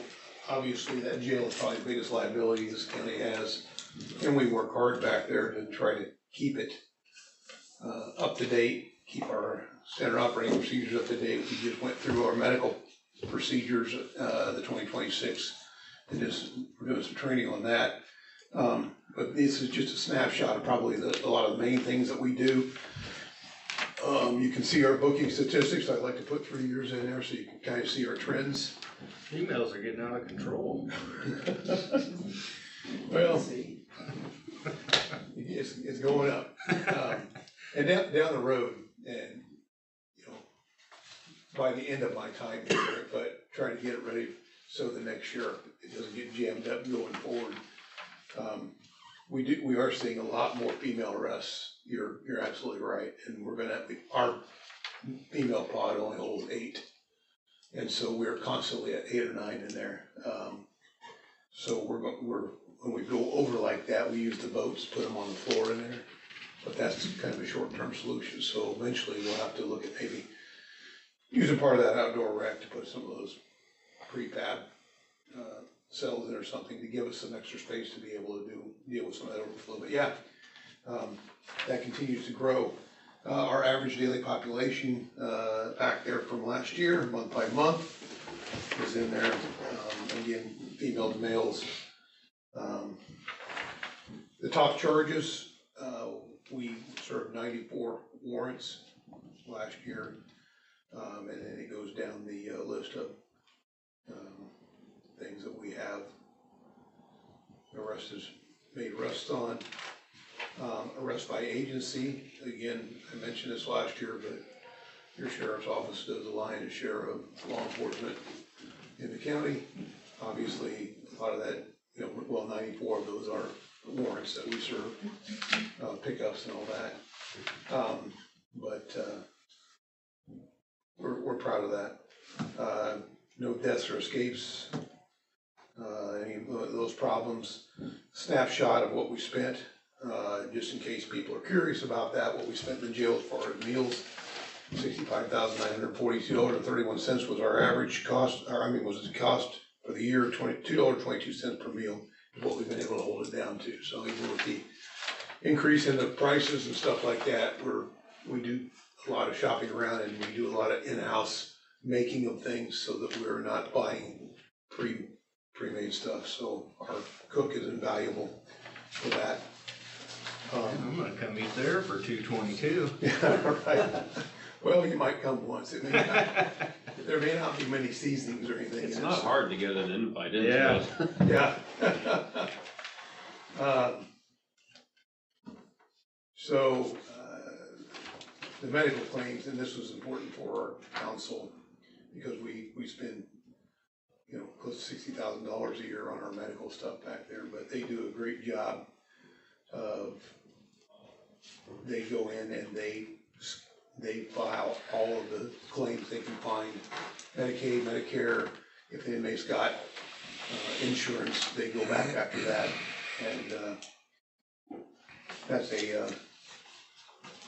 obviously that jail is probably the biggest liability this county has, and we work hard back there to try to keep it up to date, keep our standard operating procedures up to date. We just went through our medical procedures, the 2026, and we're doing some training on that. But this is just a snapshot of probably a lot of the main things that we do. You can see our booking statistics. I'd like to put 3 years in there so you can kind of see our trends. Emails are getting out of control. Well, it's going up. And down the road, and by the end of my time here, but trying to get it ready so the next year it doesn't get jammed up going forward. We are seeing a lot more female arrests. You're absolutely right, and our female pod only holds 8, and so we're constantly at 8 or 9 in there. So when we go over like that, we use the boats, put them on the floor in there, but that's kind of a short-term solution. So eventually we'll have to look at maybe using part of that outdoor rec to put some of those prefab cells in or something to give us some extra space to be able to deal with some of that overflow. But yeah, that continues to grow. Our average daily population back there from last year, month by month, is in there. Again, female to males. The top charges, we served 94 warrants last year, and then it goes down the list of things that we have made arrests on. Arrest by agency, again, I mentioned this last year, but your sheriff's office does a lion's share of law enforcement in the county. Obviously, a lot of that, 94 of those are warrants that we serve, pickups and all that. But we're proud of that. No deaths or escapes, any of those problems. Snapshot of what we spent, just in case people are curious about that, what we spent in the jail as far as meals. $65,942.31 was our average cost, was the cost for the year. $2.22 per meal is what we've been able to hold it down to. So even with the increase in the prices and stuff like that, we do a lot of shopping around, and we do a lot of in-house making of things so that we're not buying pre-made stuff. So our cook is invaluable for that. I'm gonna come eat there for $2.22. Yeah, right. Well, you might come once. There may not be many seasonings or anything. It's not hard to get an invite into Yeah. it. Yeah. So, the medical claims, and this was important for our council, because we spend, close to $60,000 a year on our medical stuff back there, but they do a great job of, they go in and they file all of the claims they can find, Medicaid, Medicare. If the inmate's got insurance, they go back after that, and that's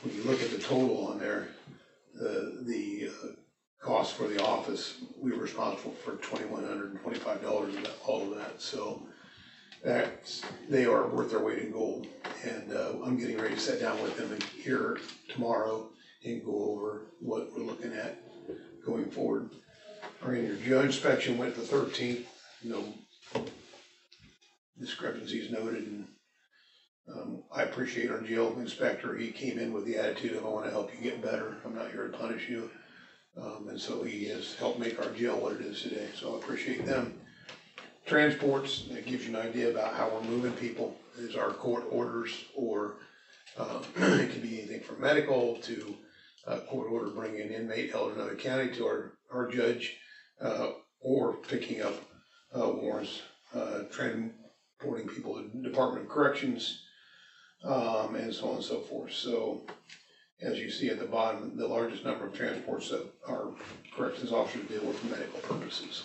when you look at the total on there, the cost for the office, we were responsible for $2,125 of all of that. So they are worth their weight in gold, and I'm getting ready to sit down with them here tomorrow and go over what we're looking at going forward. Our annual jail inspection went to the 13th, no discrepancies noted, and I appreciate our jail inspector. He came in with the attitude of, I want to help you get better. I'm not here to punish you. And so he has helped make our jail what it is today. So I appreciate them. Transports, that gives you an idea about how we're moving people, is our court orders or It can be anything from medical to court order bringing an inmate held in another county to our judge, or picking up warrants, transporting people to the Department of Corrections, and so on and so forth. So as you see at the bottom, the largest number of transports that our corrections officers deal with for medical purposes.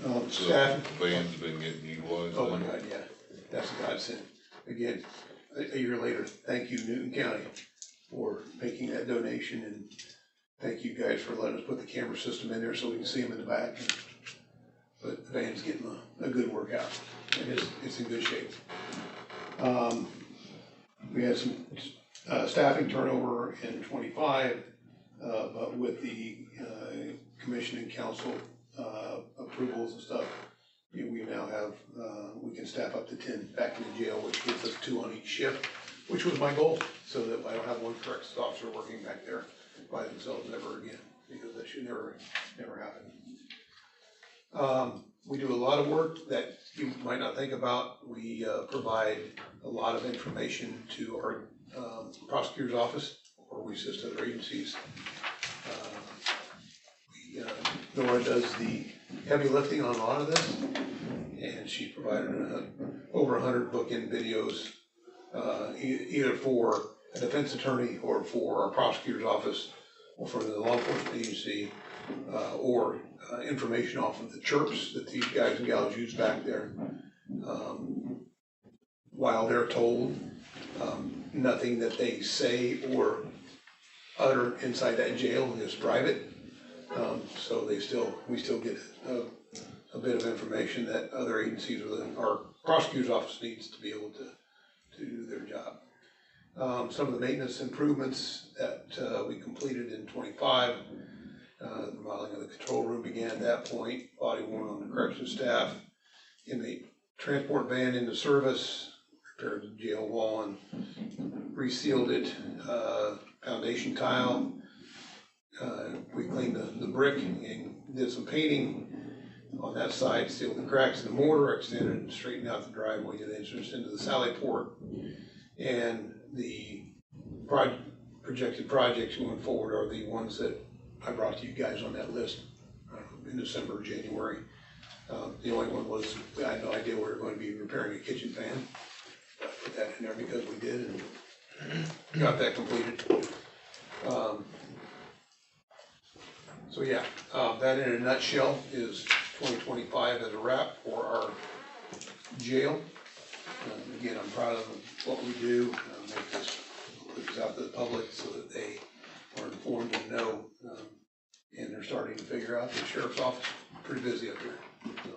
So Staff. the van's been getting utilized. Oh my God, yeah, that's a godsend. Again, a year later, thank you Newton County for making that donation, and thank you guys for letting us put the camera system in there so we can see them in the back. But the van's getting a good workout. It's in good shape. We had some staffing turnover in 25, but with the commission and council approvals and stuff, we now have, we can staff up to 10 back in the jail, which gives us 2 on each shift, which was my goal, so that I don't have one corrections officer working back there by themselves ever again, because that should never happen. We do a lot of work that you might not think about. We provide a lot of information to our prosecutor's office, or we assist other agencies. Nora does the heavy lifting on a lot of this, and she provided over 100 book-in videos, either for a defense attorney or for our prosecutor's office or for the law enforcement agency, or information off of the chirps that these guys and gals use back there. While they're told, nothing that they say or utter inside that jail is private. So we still get a bit of information that other agencies within our prosecutor's office needs to be able to do their job. Some of the maintenance improvements that we completed in 25, the remodeling of the control room began at that point, body worn on the corrections staff, inmate transport van into service, repaired the jail wall and resealed it, foundation tile. We cleaned the brick and did some painting on that side, sealed the cracks in the mortar, extended and straightened out the driveway to the entrance into the sally port. And the projected projects going forward are the ones that I brought to you guys on that list in December or January. The only one was, I had no idea we were going to be repairing a kitchen fan. I put that in there because we did and got that completed. So yeah, that in a nutshell is 2025 as a wrap for our jail. Again, I'm proud of what we do, make this out to the public so that they are informed and know, and they're starting to figure out the sheriff's office, pretty busy up there. So.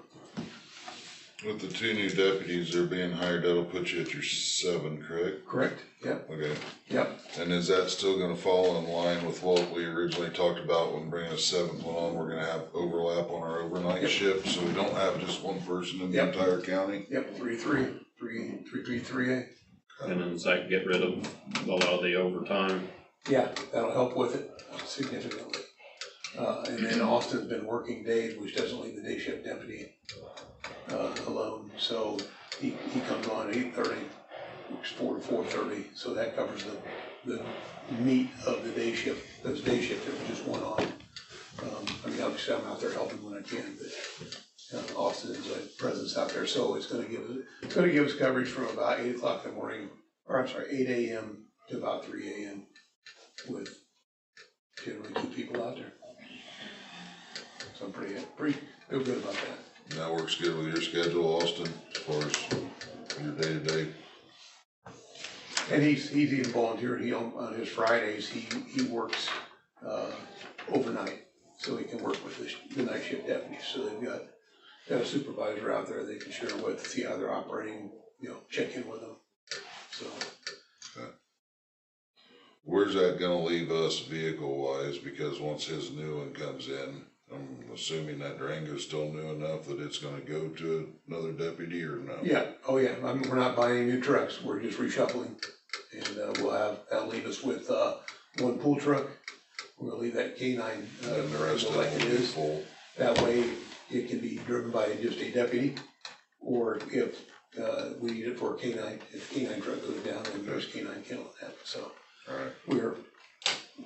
With the 2 new deputies that are being hired, that'll put you at your 7, correct? Correct, yep. Okay. Yep. And is that still gonna fall in line with what we originally talked about when bringing a 7th one on? We're gonna have overlap on our overnight shift, so we don't have just one person in the entire county? Yep, 3-3-3-3-3-3-A. And then does that get rid of a lot of the overtime? Yeah, that'll help with it significantly. And then Austin's been working days, which doesn't leave the day shift deputy alone. So he comes on at 8:30, works 4 to 4:30. So that covers the meat of the day shift. Those day shift, there was just one on. I mean, obviously I'm out there helping when I can, but Austin's presence out there. So it's going to give us coverage from about 8 o'clock in the morning, or I'm sorry, 8 a.m. to about 3 a.m. with generally 2 people out there. So I'm pretty feel good about that. And that works good with your schedule, Austin, as far as your day-to-day? And he's even volunteered. On his Fridays, he works overnight, so he can work with the night shift deputies. So they've got a supervisor out there they can share with, see how they're operating, check in with them. So. Where's that gonna leave us vehicle-wise? Because once his new one comes in, I'm assuming that Durango's still new enough that it's gonna go to another deputy or no? Yeah, oh yeah, we're not buying any new trucks, we're just reshuffling. And that'll leave us with 1 pool truck. We'll leave that K9 And the rest of like it it will be is. full. That way it can be driven by just a deputy. Or if we need it for a canine. If a canine truck goes down, then there's canine kennel in that, so. Alright,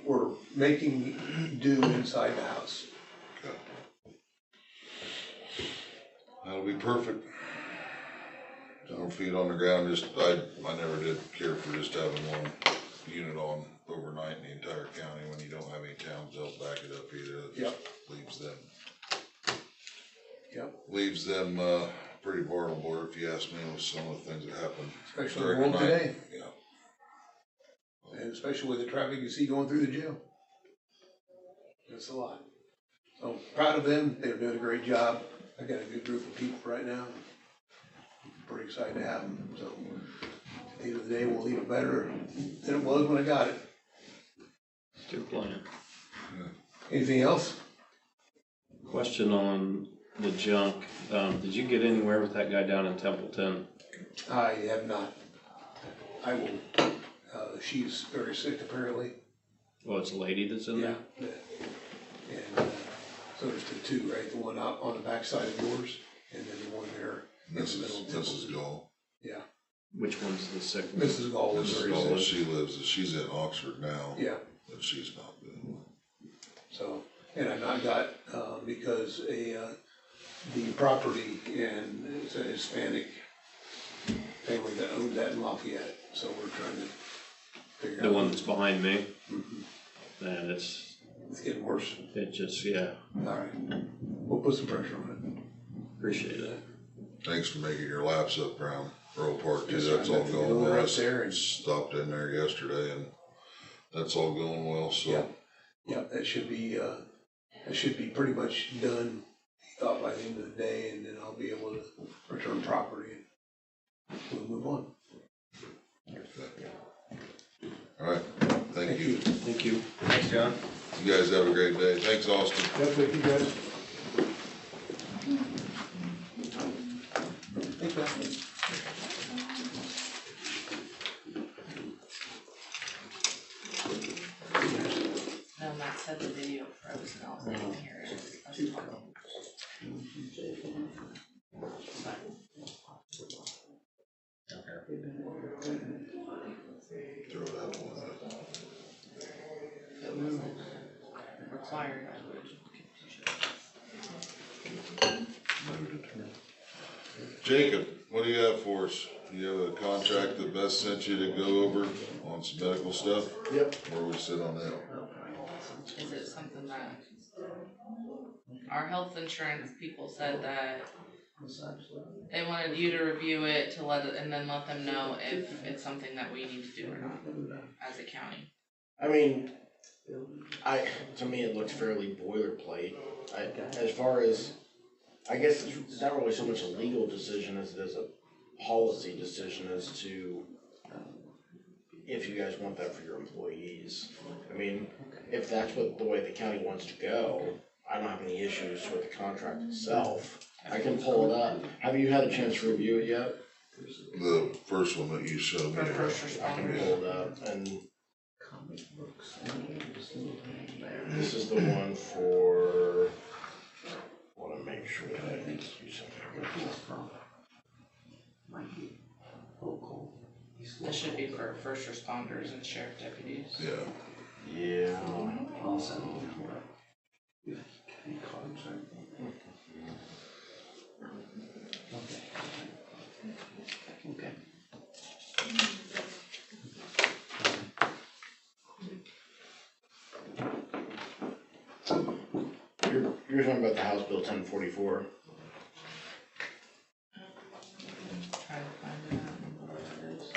We're making do inside the house. okay. That'll be perfect. 10 feet on the ground, I never did care for just having one unit on overnight in the entire county when you don't have any towns that'll back it up either. That just leaves them. Yep. Leaves them, pretty vulnerable, if you ask me, with some of the things that happen. Especially during the world night. today. Yeah. And especially with the traffic you see going through the jail. That's a lot. So proud of them. They're doing a great job. I got a good group of people right now. Pretty excited to have them. So at the end of the day, we'll leave it better than it was when I got it. Good plan. Anything else? Question on the junk. Did you get anywhere with that guy down in Templeton? I have not. I will, she's very sick apparently. Well, it's a lady that's in there? Yeah. And so there's the two, right? The one out on the backside of yours and then the one there. Mrs. Gall. Yeah. Which one's the sick one? Mrs. Gall is Mrs. very Gall, sick. she's in Oxford now. Yeah. But she's not good. So, and I've not got, because the property and it's a Hispanic family that owns that in Lafayette. So we're trying to figure out. The one that's behind me? Mhm. Man, It's getting worse. it just, yeah, All right. We'll put some pressure on appreciate it. Thanks for making your laps up around Earl Park too. Yes, sir. That's all Got the going door well. up there I and- stopped in there yesterday and that's all going well, so. Yeah. Yeah, that should be pretty much done, he thought, by the end of the day, and then I'll be able to return property and we'll move on. Alright, thank you. Thank you. Thanks, John. You guys have a great day. Thanks, Austin. Thank you, guys. Thank you. No, Matt said the video froze and I was able to hear it. I was talking. Throw that one up. It wasn't required, I would Jacob, what do you have for us? You have a contract that Beth sent you to go over on some medical stuff? Yep. Where we sit on that? Is it something that our health insurance people said that they wanted you to review it to let it, and then let them know if it's something that we need to do or not as a county? I mean, to me, it looks fairly boilerplate. As far as, I guess it's not really so much a legal decision as it is a policy decision as to if you guys want that for your employees. I mean, if that's what the way the county wants to go, I don't have any issues with the contract itself. I can pull it up. Have you had a chance to review it yet? The first one that you showed me. For first I can responders. pull it up, and this is the one for, wanna make sure that I didn't do something. This should be for first responders and sheriff deputies. Yeah. Yeah. Okay. You're talking about the House Bill 1044. Trying to find it out, remember what it is.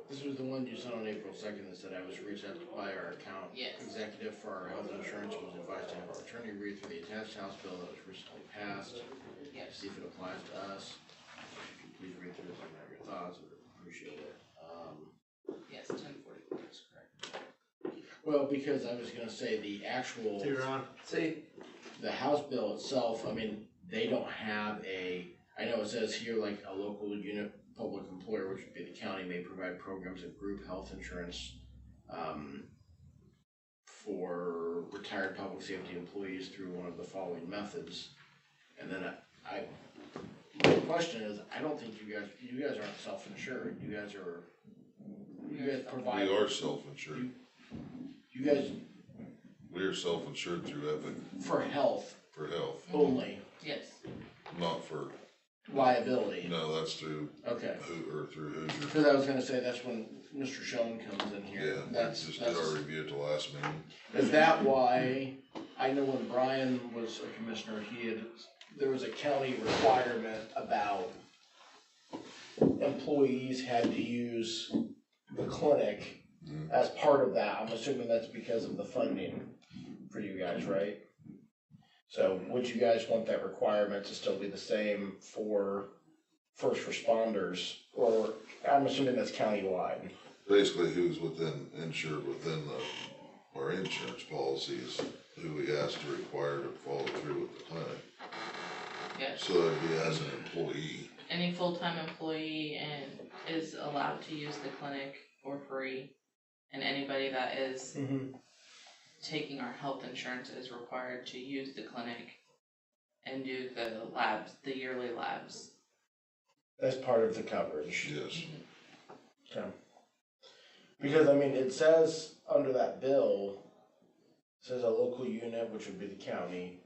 This was the one you sent on April 2nd that said I was reached out by our account Yes. executive for our health insurance and was advised to have our attorney read through the attached House bill that was recently passed. Yes. See if it applies to us. If you please read through this and have your thoughts, I would appreciate it. Yes, 1044 is correct. Well, because I was gonna say the actual. See, The House bill itself, I mean, they don't have I know it says here like a local unit public employer, which would be the county, may provide programs of group health insurance for retired public safety employees through one of the following methods. And then my question is, I don't think you guys aren't self-insured. You guys provide. We are self-insured. You guys, We are self-insured through Epic for health for health, only, Yes. not for, liability. no, that's through Okay. through Hoosier. Because I was gonna say, that's when Mr. Schoen comes in here. Yeah, we That's, just did our review at the last meeting. is that why, I know when Brian was a commissioner, there was a county requirement about employees had to use the clinic as part of that. I'm assuming that's because of the funding for you guys, right? So would you guys want that requirement to still be the same for first responders? Or I'm assuming that's countywide. Basically, who's insured within our insurance policies, who we asked to require to follow through with the clinic. Yes. So that'd be as an employee. Any full-time employee and is allowed to use the clinic for free. And anybody that is taking our health insurance is required to use the clinic and do the labs, the yearly labs. That's part of the coverage. Yes. Okay. Because, I mean, it says under that bill, it says a local unit, which would be the county,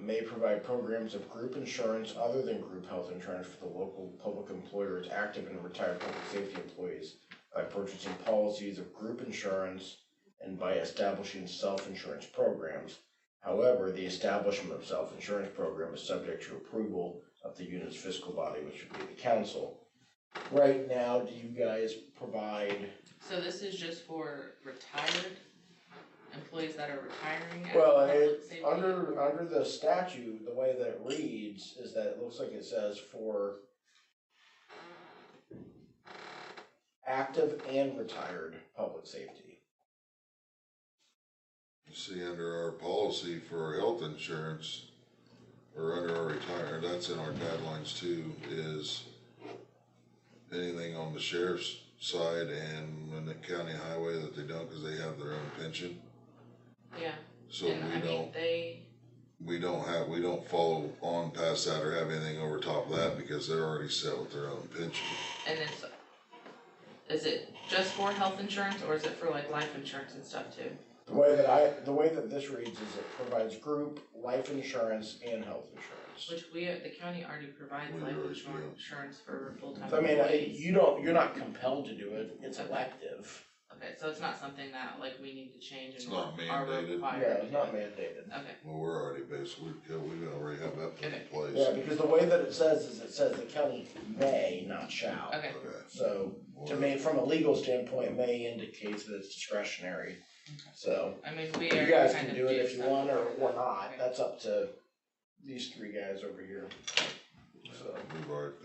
may provide programs of group insurance other than group health insurance for the local public employers, active and retired public safety employees by purchasing policies of group insurance and by establishing self-insurance programs. However, the establishment of self-insurance program is subject to approval of the unit's fiscal body, which would be the council. Right now, do you guys provide? So this is just for retired employees that are retiring? Well, public safety? under the statute, the way that it reads is that it looks like it says for active and retired public safety. You see, under our policy for our health insurance, or under our retirement, that's in our guidelines too, is anything on the sheriff's side and in the county highway that they don't, cause they have their own pension. Yeah, So and I mean, we don't follow on past that or have anything over top of that because they're already set with their own pension. and is it just for health insurance or is it for like life insurance and stuff too? The way that this reads is it provides group life insurance and health insurance. Which the county already provides We life already do. insurance for full-time So, I mean, employees. you're not compelled to do it, it's elective. Okay, so it's not something that like we need to change It's and not are mandated. required Yeah, to it's do. not mandated. Okay, Well, we're already basically, we already have that put in place. Yeah, because the way that it says is it says the county may, not shall. okay, Okay. So, to me, from a legal standpoint, may indicates that it's discretionary. So, I mean, we you are guys kind can of do it if you stuff. want or not, Okay. that's up to these three guys over here. So,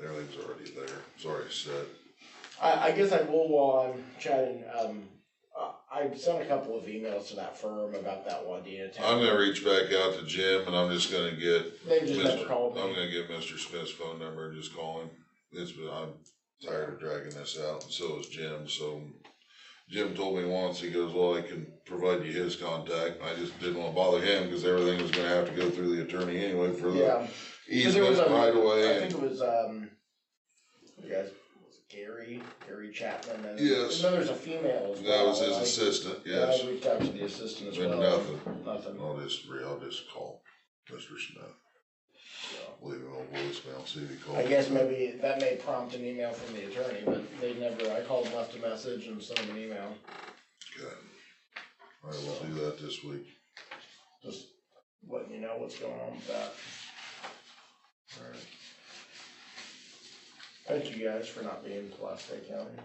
Everything's already there, it's already set. I guess I will, while I'm chatting, I sent a couple of emails to that firm about that Wadena town. I'm gonna reach back out to Jim and I'm just gonna get They just never Mr. called I'm me. gonna get Mr. Smith's phone number and just call him. I'm tired of dragging this out, and so is Jim, so. Jim told me once, he goes, well, I can provide you his contact, I just didn't wanna bother him, cause everything was gonna have to go through the attorney anyway for the Yeah. 'Cause there easement was right I away. think it was, you guys, was it Gary Chapman, and Yes. then there's a female as That well. was his I- assistant, Yeah, yes, I reached out to the assistant as and well. nothing, Nothing. I'll just call Mr. Smith, So, leave him a voicemail, see if he calls. I guess maybe that may prompt an email from the attorney, but I called and left a message and sent him an email. Okay. I will do that this week. Just letting you know what's going on with that. Alright. Thank you guys for not being in Pulaski County.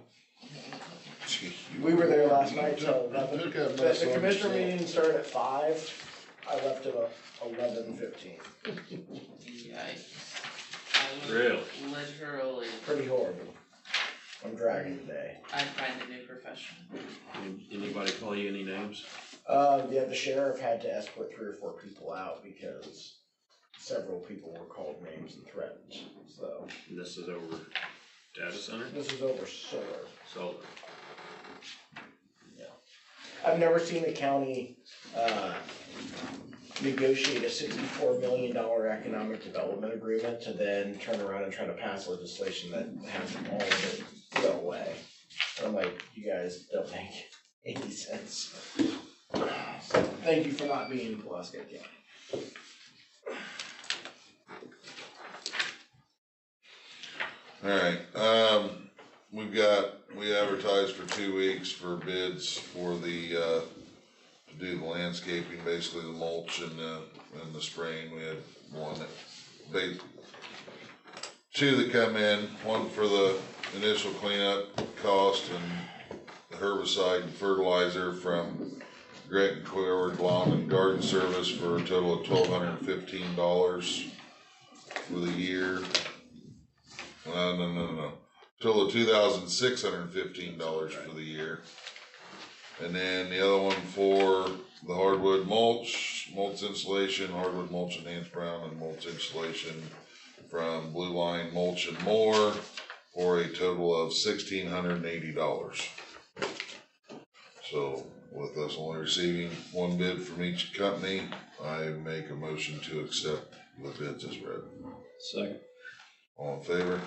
We were there last night till 11. Took that The mess on commissioner yourself. meeting started at 5. I left at 11:15. Yikes. I was Really? literally, Pretty horrible. I'm dragging today. I find a new profession. Anybody call you any names? Yeah, the sheriff had to escort 3 or 4 people out because several people were called names and threatened. So And this is over data center? this is over solar. Solar. I've never seen a county, negotiate a $64 million economic development agreement to then turn around and try to pass legislation that has all of it go away. And I'm like, you guys don't make any sense. So, thank you for not being Pulaski County. Alright, we advertised for 2 weeks for bids for the, to do the landscaping, basically the mulch and the spraying. We had one that, two that come in, one for the initial cleanup cost and the herbicide and fertilizer from Grant and Quillard Lawn and Garden Service for a total of $1,215 for the year. No. Total of $2,615 for the year. And then the other one for the hardwood mulch insulation, hardwood mulch and Nance Brown and mulch insulation from Blue Line Mulch and More for a total of $1,680. So with us only receiving one bid from each company, I make a motion to accept the bids as read. Second. All in favor?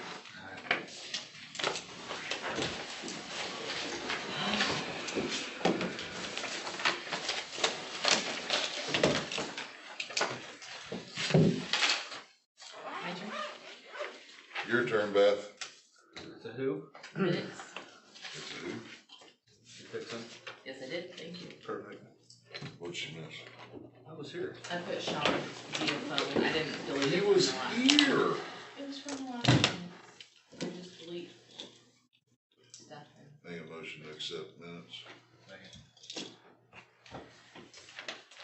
Your turn, Beth. It's a who? Minutes. It's a who? You picked some? Yes, I did, thank you. Perfect. What'd she miss? I was here. I put Sean via phone, I didn't delete it He from was the last. here. It was from the last minutes. I just delete stuff and Make a motion to accept minutes.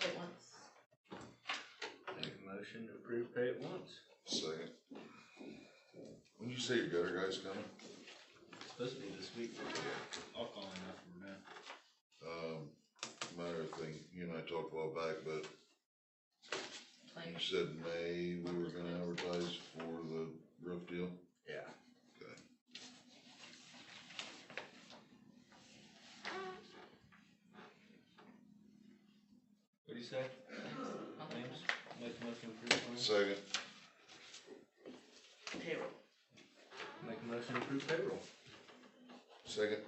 it once. Make a motion to approve pay at once. Second. When you say your gutter guy's coming? It's supposed to be this week. I'll call him after we're done. My other thing, you and I talked a while back, but you Like, said May we were gonna advertise for the roof deal? Yeah. Okay. What'd you say? I'll take Names? Make a motion to approve claims. Second. payroll. Make a motion to approve payroll. Second.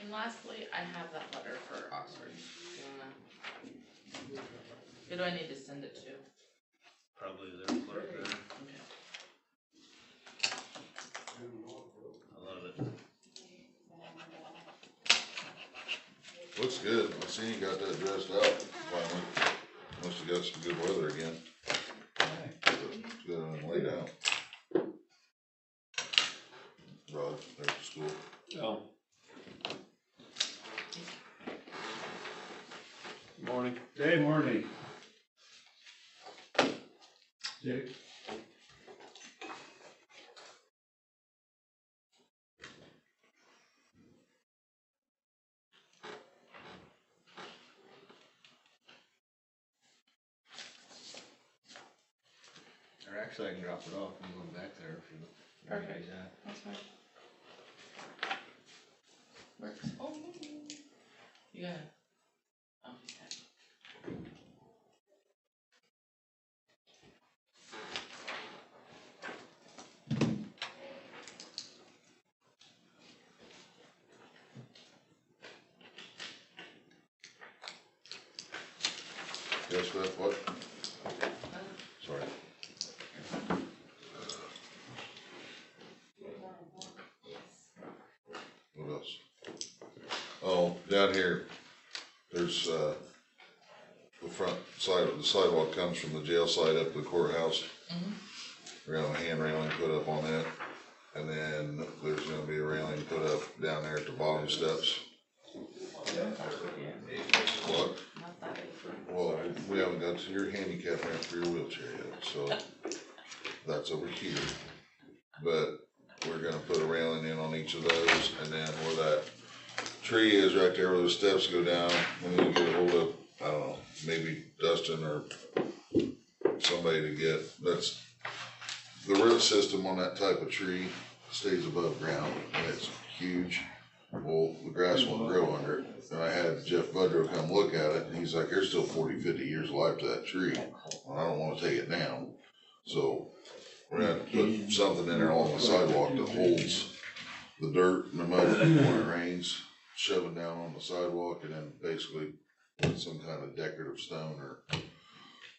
And lastly, I have that letter for Oxford. You wanna- Who do I need to send it to? Probably their clerk there. Okay. I love it. Looks good. I see you got that dressed out finally. Must have got some good weather again. It's good and laid out. Rod, there's the school. Oh. Morning. Good morning. Jake? Or actually, I can drop it off and go back there if you. Perfect. That's fine. Works. Oh, you got it. Oh, okay. Yes, Beth, what? Sorry. What else? Oh, down here, there's, the front side, the sidewalk comes from the jail side up to the courthouse. We're gonna have a hand railing put up on that, and then there's gonna be a railing put up down there at the bottom steps. What? Not that big. Well, we haven't got to your handicap ramp for your wheelchair yet, so that's over here. But we're gonna put a railing in on each of those, and then where that tree is right there where the steps go down, we need to get a hold of, I don't know, maybe Dustin or somebody to get, that's, the root system on that type of tree stays above ground, and it's huge. Well, the grass won't grow under it, and I had Jeff Budrow come look at it, and he's like, there's still 40, 50 years of life to that tree. I don't wanna take it down, so we're gonna have to put something in there along the sidewalk that holds the dirt and the mud when it rains, shove it down on the sidewalk, and then basically put some kind of decorative stone or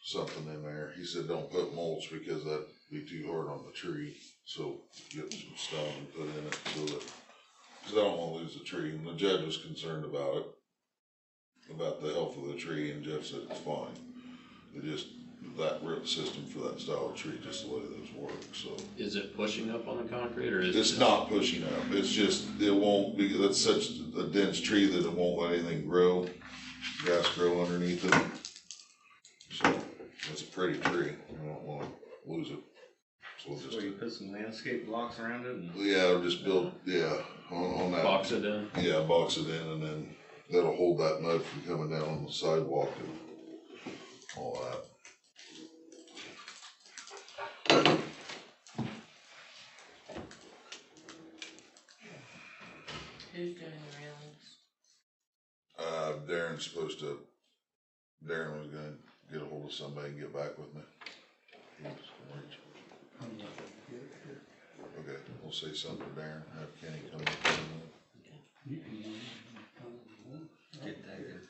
something in there. He said, don't put mulch because that'd be too hard on the tree, so get some stone and put in it so that, cause I don't wanna lose the tree, and the judge was concerned about it, about the health of the tree, and Jeff said it's fine. It just, that root system for that style of tree, just the way those work, so. Is it pushing up on the concrete or is it? It's not pushing up, it's just, it won't be, that's such a dense tree that it won't let anything grow, grass grow underneath it. So, it's a pretty tree, I don't wanna lose it. So we'll So just, you put some landscape blocks around it and. yeah, we'll just build, yeah, on that. Box it in? Yeah, box it in, and then that'll hold that mud from coming down on the sidewalk and all that. Who's doing the railings? Darren was gonna get a hold of somebody and get back with me. Okay, we'll say something to Darren, have Kenny come up. Get that here.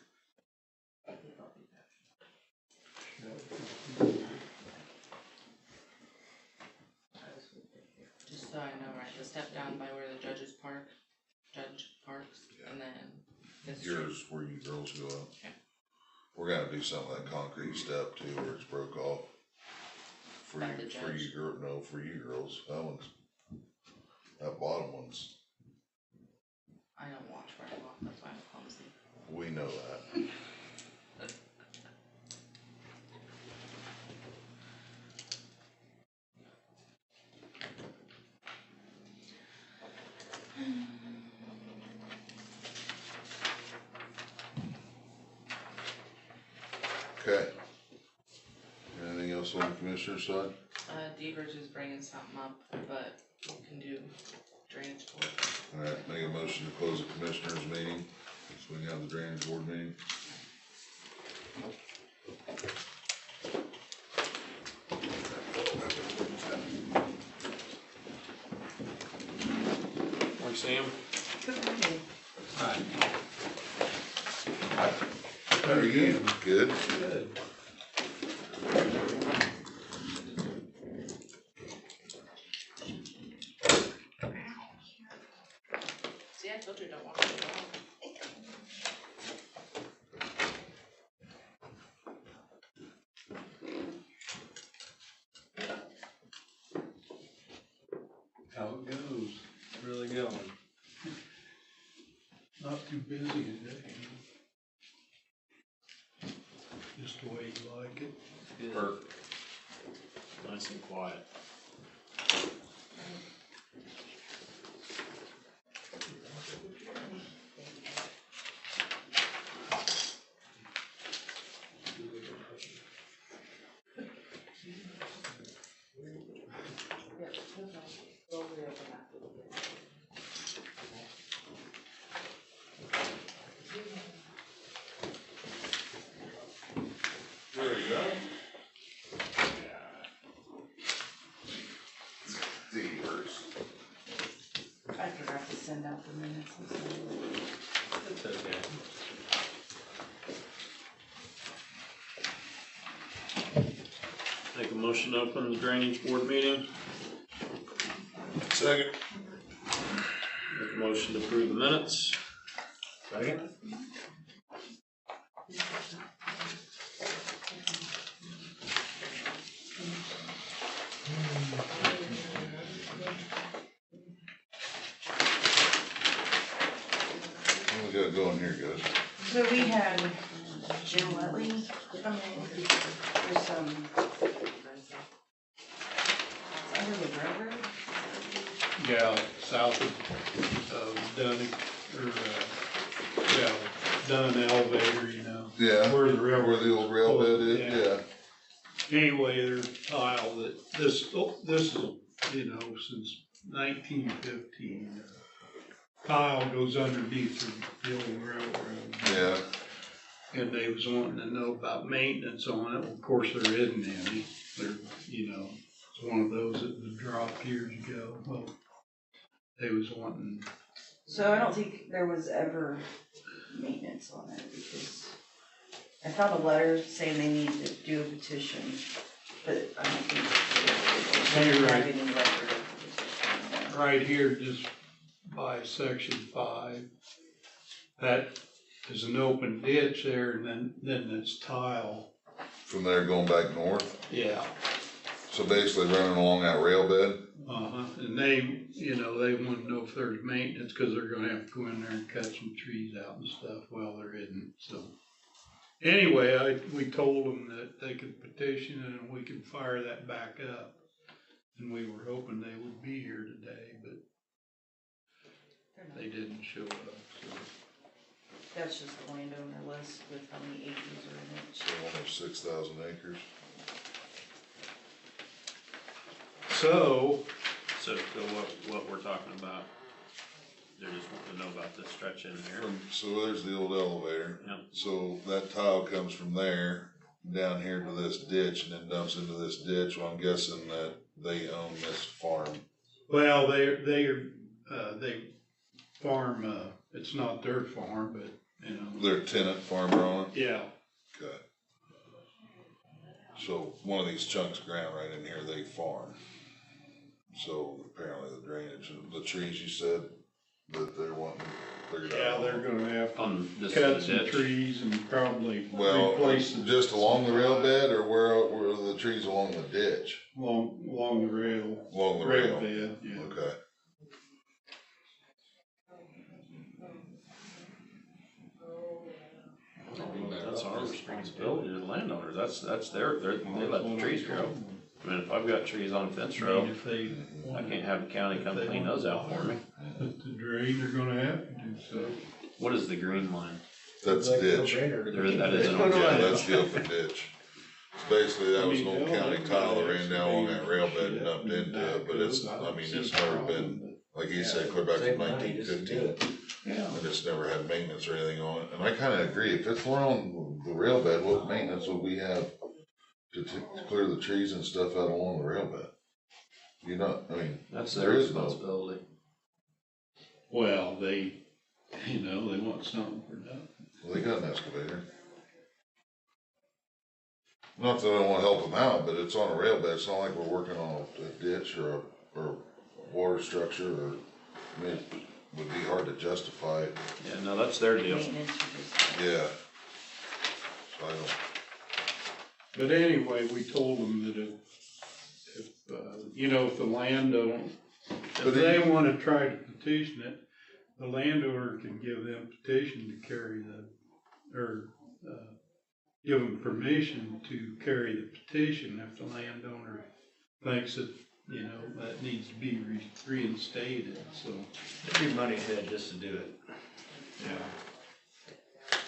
Just so I know, right, the step down by where the judge parks, Yeah. and then this street. Here's where you girls go up. Okay. We're gonna do some of that concrete step too, where it's broke off. For By you, the for you judge. girl, no, for you girls, that bottom one's, I don't watch very well, that's why I'm clumsy. we know that. Okay. Anything else on the commissioner's side? Devers is bringing something up, but we can do drainage board. Alright, make a motion to close the commissioners meeting, so we can have the drainage board meeting. Morning, Sam. How are you? Good. Good. See, I told you don't walk the dog. How it goes, really going. Not too busy today. Just the way you like it. Perfect. Nice and quiet. There you go. Devers. I forgot to send out the minutes, I'm sorry. That's okay. Make a motion to open the drainage board meeting. Second. Make a motion to approve the minutes. Second? What we got going here, guys? So we had Jim Wetling come in for some. Under the river? Yeah, south of Dunning, or, yeah, Dunn elevator, you know. Yeah. Where the railroad. Where the old rail bed is, Yeah. yeah. Anyway, there's tile that, this is, you know, since 1915. tile goes underneath the old railroad. Yeah, And they was wanting to know about maintenance on it. Well, of course, there isn't any. There, you know, it's one of those that was dropped years ago. Well, they was wanting, So I don't think there was ever maintenance on it because I found a letter saying they need to do a petition, but I don't think they You're have right. any record of the petition. right here, just by section 5, that is an open ditch there, and then it's tile. from there going back north. Yeah. So basically running along that rail bed. And they, you know, they want to know if there's maintenance, cause they're gonna have to go in there and cut some trees out and stuff. Well, there isn't, so. Anyway, we told them that they could petition it and we could fire that back up. And we were hoping they would be here today, but they didn't show up, so. That's just the landowner list with how many acres are in it. So almost 6,000 acres. So, So what we're talking about, they're just wanting to know about this stretch in here. So there's the old elevator. Yep. So that tile comes from there down here to this ditch and then dumps into this ditch. Well, I'm guessing that they own this farm. well, they farm, it's not their farm, but, you know. They're a tenant farmer on it. Yeah, Okay. So one of these chunks of ground right in here, they farm. So apparently the drainage, the trees you said that they're wanting figured out. yeah, they're gonna have to On this cut some ditch. trees and probably Well, replace the. just along the rail bed, or where are the trees along the ditch? Along the rail. Along the rail. bed, yeah. Okay. That's our responsibility as landowners, that's they let the trees grow. I mean, if I've got trees on a fence I row, mean, if they, I can't have the county come clean those out for me. if the drain, they're gonna have to do so. What is the green line? That's ditch. That is an Yeah, that's the open ditch. So basically, that was an old county tile that ran down along that rail bed and dumped into it, but it's, I mean, it's never been, like he said, clear back to 1915. Yeah. And it's never had maintenance or anything on it. And I kinda agree, if it's along the rail bed, what maintenance would we have to clear the trees and stuff out along the rail bed? You know, I mean, That's there their is no. responsibility. Well, they, you know, they want something for nothing. Well, they got an excavator. Not that I don't wanna help them out, but it's on a rail bed, it's not like we're working on a ditch or a water structure or, I mean, it would be hard to justify, Yeah, no, that's their deal. Maintenance or just. yeah. So I don't, But anyway, we told them that if, you know, if the landowner, But if they wanna try to petition it, the landowner can give them petition to carry or give them permission to carry the petition if the landowner thinks that, you know, that needs to be reinstated, so. It'd be money ahead just to do it. Yeah.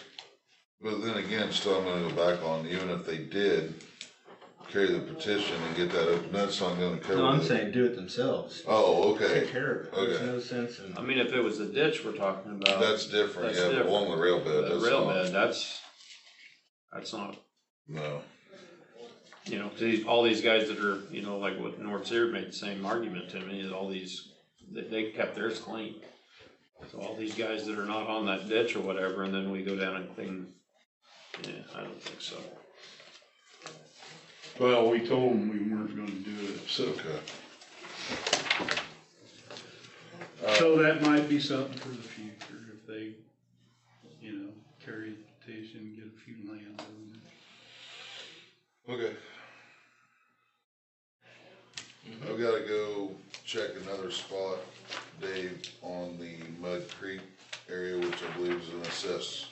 but then again, still I'm gonna go back on, even if they did carry the petition and get that open, that's not gonna cover No, I'm the- saying do it themselves. Oh, okay, Take care of it. There's Okay. no sense in. I mean, if it was a ditch we're talking about. that's different, That's yeah, but different. along the rail bed, The that's rail not, bed, that's not, no. you know, all these guys that are, you know, like what North Sear made the same argument to me, is all these, they kept theirs clean. So all these guys that are not on that ditch or whatever, and then we go down and clean, yeah, I don't think so. Well, we told them we weren't gonna do it, so. Okay. So that might be something for the future, if they, you know, carry the petition, get a few landowners. Okay. I've gotta go check another spot, Dave, on the Mud Creek area, which I believe is an assess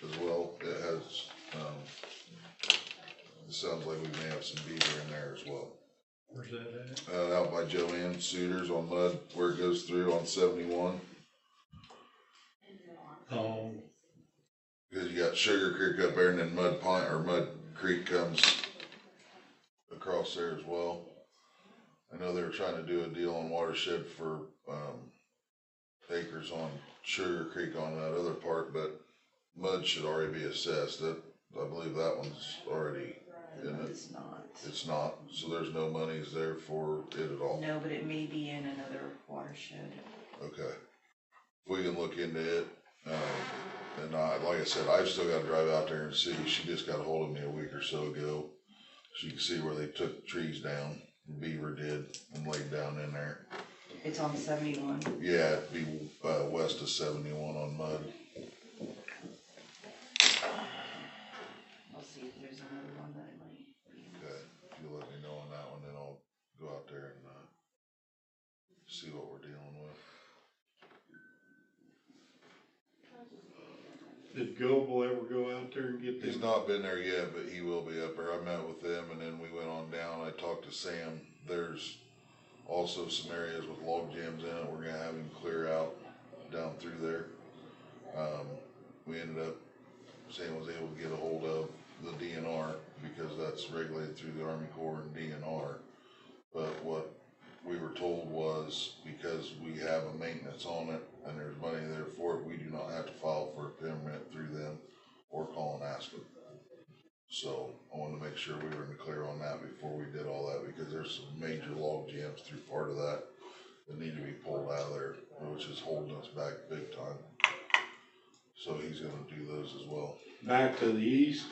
as well. It has, it sounds like we may have some beaver in there as well. Where's that at? Out by Joanne Suiters on Mud, where it goes through on 71. Oh, Cause you got Sugar Creek up there and then Mud Pine, or Mud Creek comes across there as well. I know they were trying to do a deal on watershed for, acres on Sugar Creek on that other part, but mud should already be assessed. That, I believe that one's already in it. It's not. It's not, so there's no monies there for it at all. No, but it may be in another watershed. Okay. We can look into it. And like I said, I've still gotta drive out there and see. She just got a hold of me a week or so ago. She can see where they took trees down. Beaver did and laid down in there. It's on 71. Yeah, it'd be west of 71 on mud. I'll see if there's another one that it might be. Okay, if you let me know on that one, then I'll go out there and see what we're dealing with. Did Goble ever go out there and get He's them? not been there yet, but he will be up there. I met with them and then we went on down. I talked to Sam. There's also some areas with log jams in it. We're gonna have him clear out down through there. We ended up, Sam was able to get a hold of the DNR because that's regulated through the Army Corps and DNR. But what we were told was because we have a maintenance on it and there's money there for it, we do not have to file for a permit through them or call and ask them. So I wanted to make sure we were in the clear on that before we did all that, because there's some major log jams through part of that that need to be pulled out of there, which is holding us back big time. So he's gonna do those as well. Back to the east?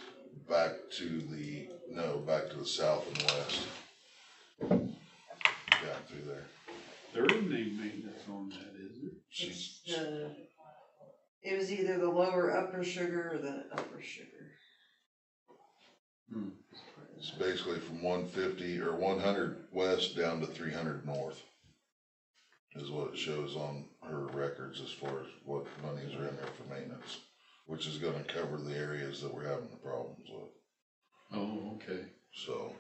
Back to the south and west. Down through there. There isn't any maintenance on that, is there? It was either the lower upper Sugar or the upper Sugar. It's basically from 150 or 100 west down to 300 north is what it shows on her records as far as what monies are in there for maintenance, which is gonna cover the areas that we're having the problems with. Oh, okay. So,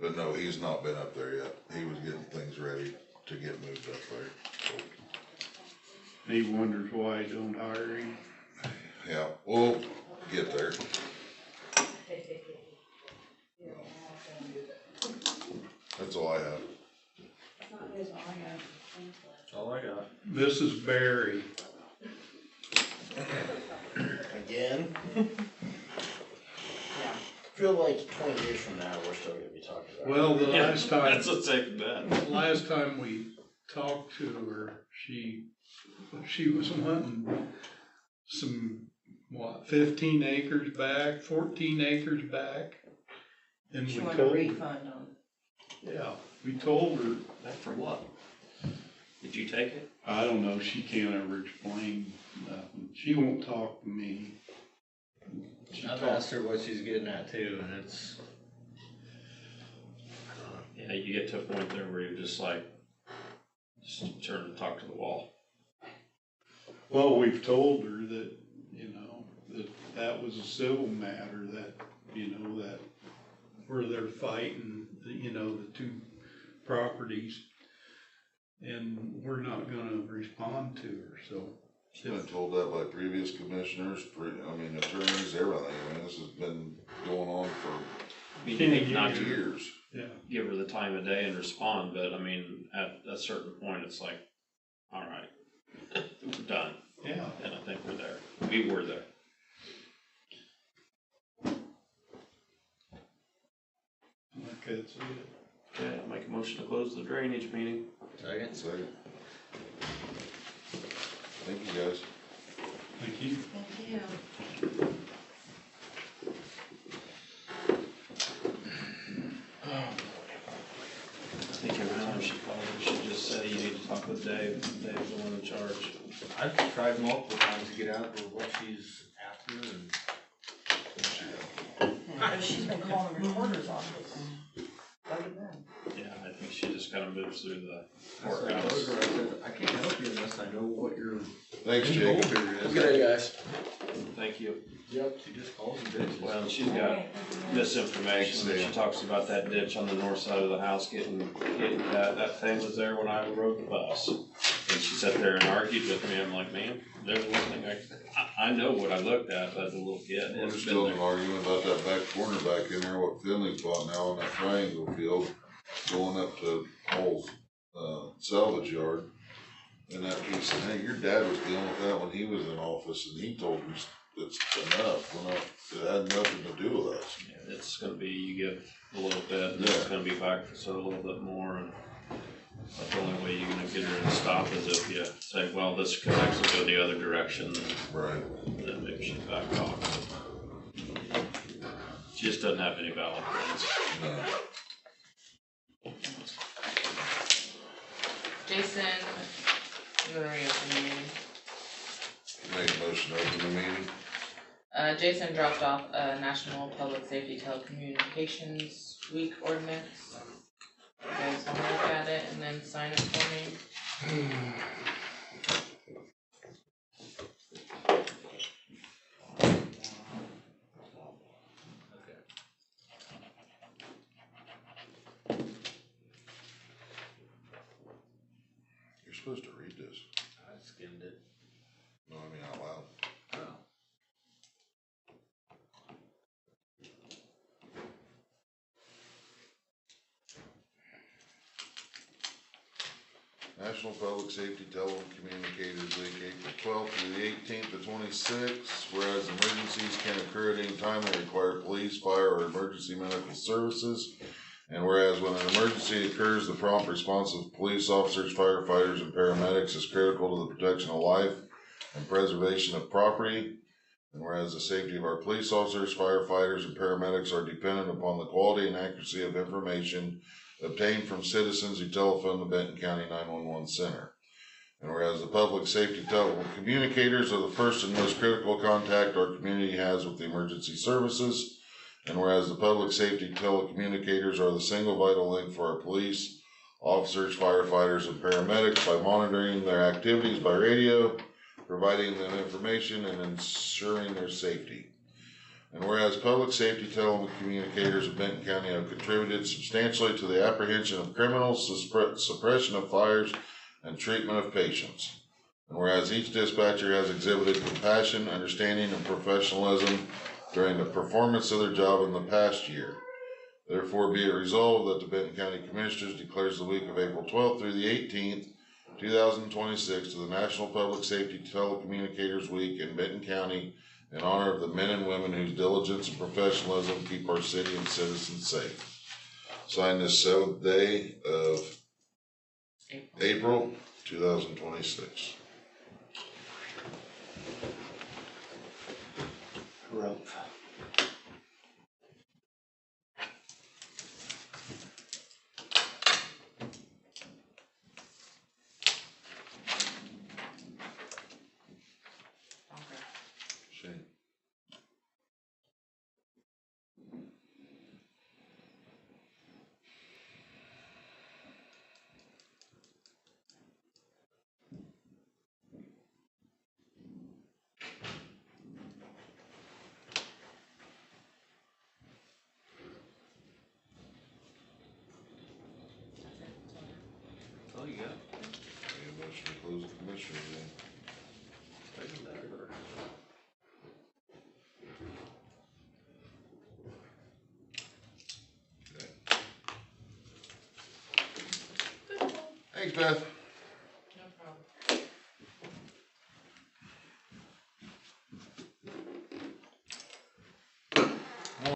but no, he's not been up there yet. He was getting things ready to get moved up there. So, He wonders why I don't hire him. yeah, we'll get there. That's all I have. That's all I got. Mrs. Barry. Again? I feel like 20 years from now, we're still gonna be talking about it. Well, the last time, That's a safe bet. last time we talked to her, she was wanting some, 15 acres back, 14 acres back. And we She wanted a told her, refund on. yeah, we told her, That for what? Did you take it? I don't know, she can't ever explain nothing. She won't talk to me. I've asked her what she's getting at too, and it's, Yeah, you get to a point there where you're just like, just turn and talk to the wall. Well, we've told her that, that was a civil matter, that, that where they're fighting, the two properties. And we're not gonna respond to her, so. She's been told that by previous commissioners, attorneys, everything. I mean, this has been going on for Not to years. Yeah. give her the time of day and respond, but I mean, at a certain point, it's like, all right, we're done. Yeah. And I think we're there. We were there. Okay, that's it. Okay, I'll make a motion to close the drainage meeting. second. Second. Thank you, guys. Thank you. Thank you. I think every time she called, she just said, you need to talk with Dave. Dave's the one in charge. I've tried multiple times to get out of what she's after, and Yeah, she's been calling the recorder's office. Bugging them. Yeah, I think she just kind of moves through the that's what I told courthouse. her. I said, I can't help you unless I know what your Thanks, Jake. folder is. Good day, guys. Thank you. Yep. She just calls and bitches. Well, she's got misinformation. Thanks, She Sam. talks about that ditch on the north side of the house getting that thing was there when I rode the bus. And she sat there and argued with me. I'm like, man, there's one thing I know what I looked at as a little kid. We're It's still been in there. an argument about that back corner back in there, what Finley's bought now on that triangle field, going up to Hull's, salvage yard. And that piece, and hey, your dad was dealing with that when he was in office, and he told me it's enough, it had nothing to do with us. Yeah, it's gonna be, you give a little bit, and then it's gonna be back so a little bit more, and that's the only way you're gonna get her to stop is if you say, well, this could actually go the other direction, Right. then maybe she back off. She just doesn't have any valid points. No. Jason, you wanna reopen the meeting? Make a motion to open the meeting. Jason dropped off a National Public Safety Telecommunications Week ordinance. You guys wanna look at it and then sign it for me? You're supposed to read this. I skimmed it. No, I mean out loud. National Public Safety Telecommunicators Week, April 12th through the 18th of 26. Whereas emergencies can occur at any time that require police, fire, or emergency medical services. And whereas when an emergency occurs, the prompt response of police officers, firefighters, and paramedics is critical to the protection of life and preservation of property. And whereas the safety of our police officers, firefighters, and paramedics are dependent upon the quality and accuracy of information obtained from citizens who telephone the Benton County 911 Center. And whereas the public safety telecommunicators are the first and most critical contact our community has with the emergency services. And whereas the public safety telecommunicators are the single vital link for our police, officers, firefighters, and paramedics by monitoring their activities by radio, providing them information, and ensuring their safety. And whereas public safety telecommunicators of Benton County have contributed substantially to the apprehension of criminals, suppression of fires, and treatment of patients. And whereas each dispatcher has exhibited compassion, understanding, and professionalism during the performance of their job in the past year. Therefore be it resolved that the Benton County Commissioners declares the week of April 12th through the 18th, 2026 to the National Public Safety Telecommunicators Week in Benton County in honor of the men and women whose diligence and professionalism keep our city and citizens safe. Signed this 7th day of April 2026. Growth. Shane. Oh, you got it. Need a motion to close the commissioners meeting. Taking that or- Thanks, Beth.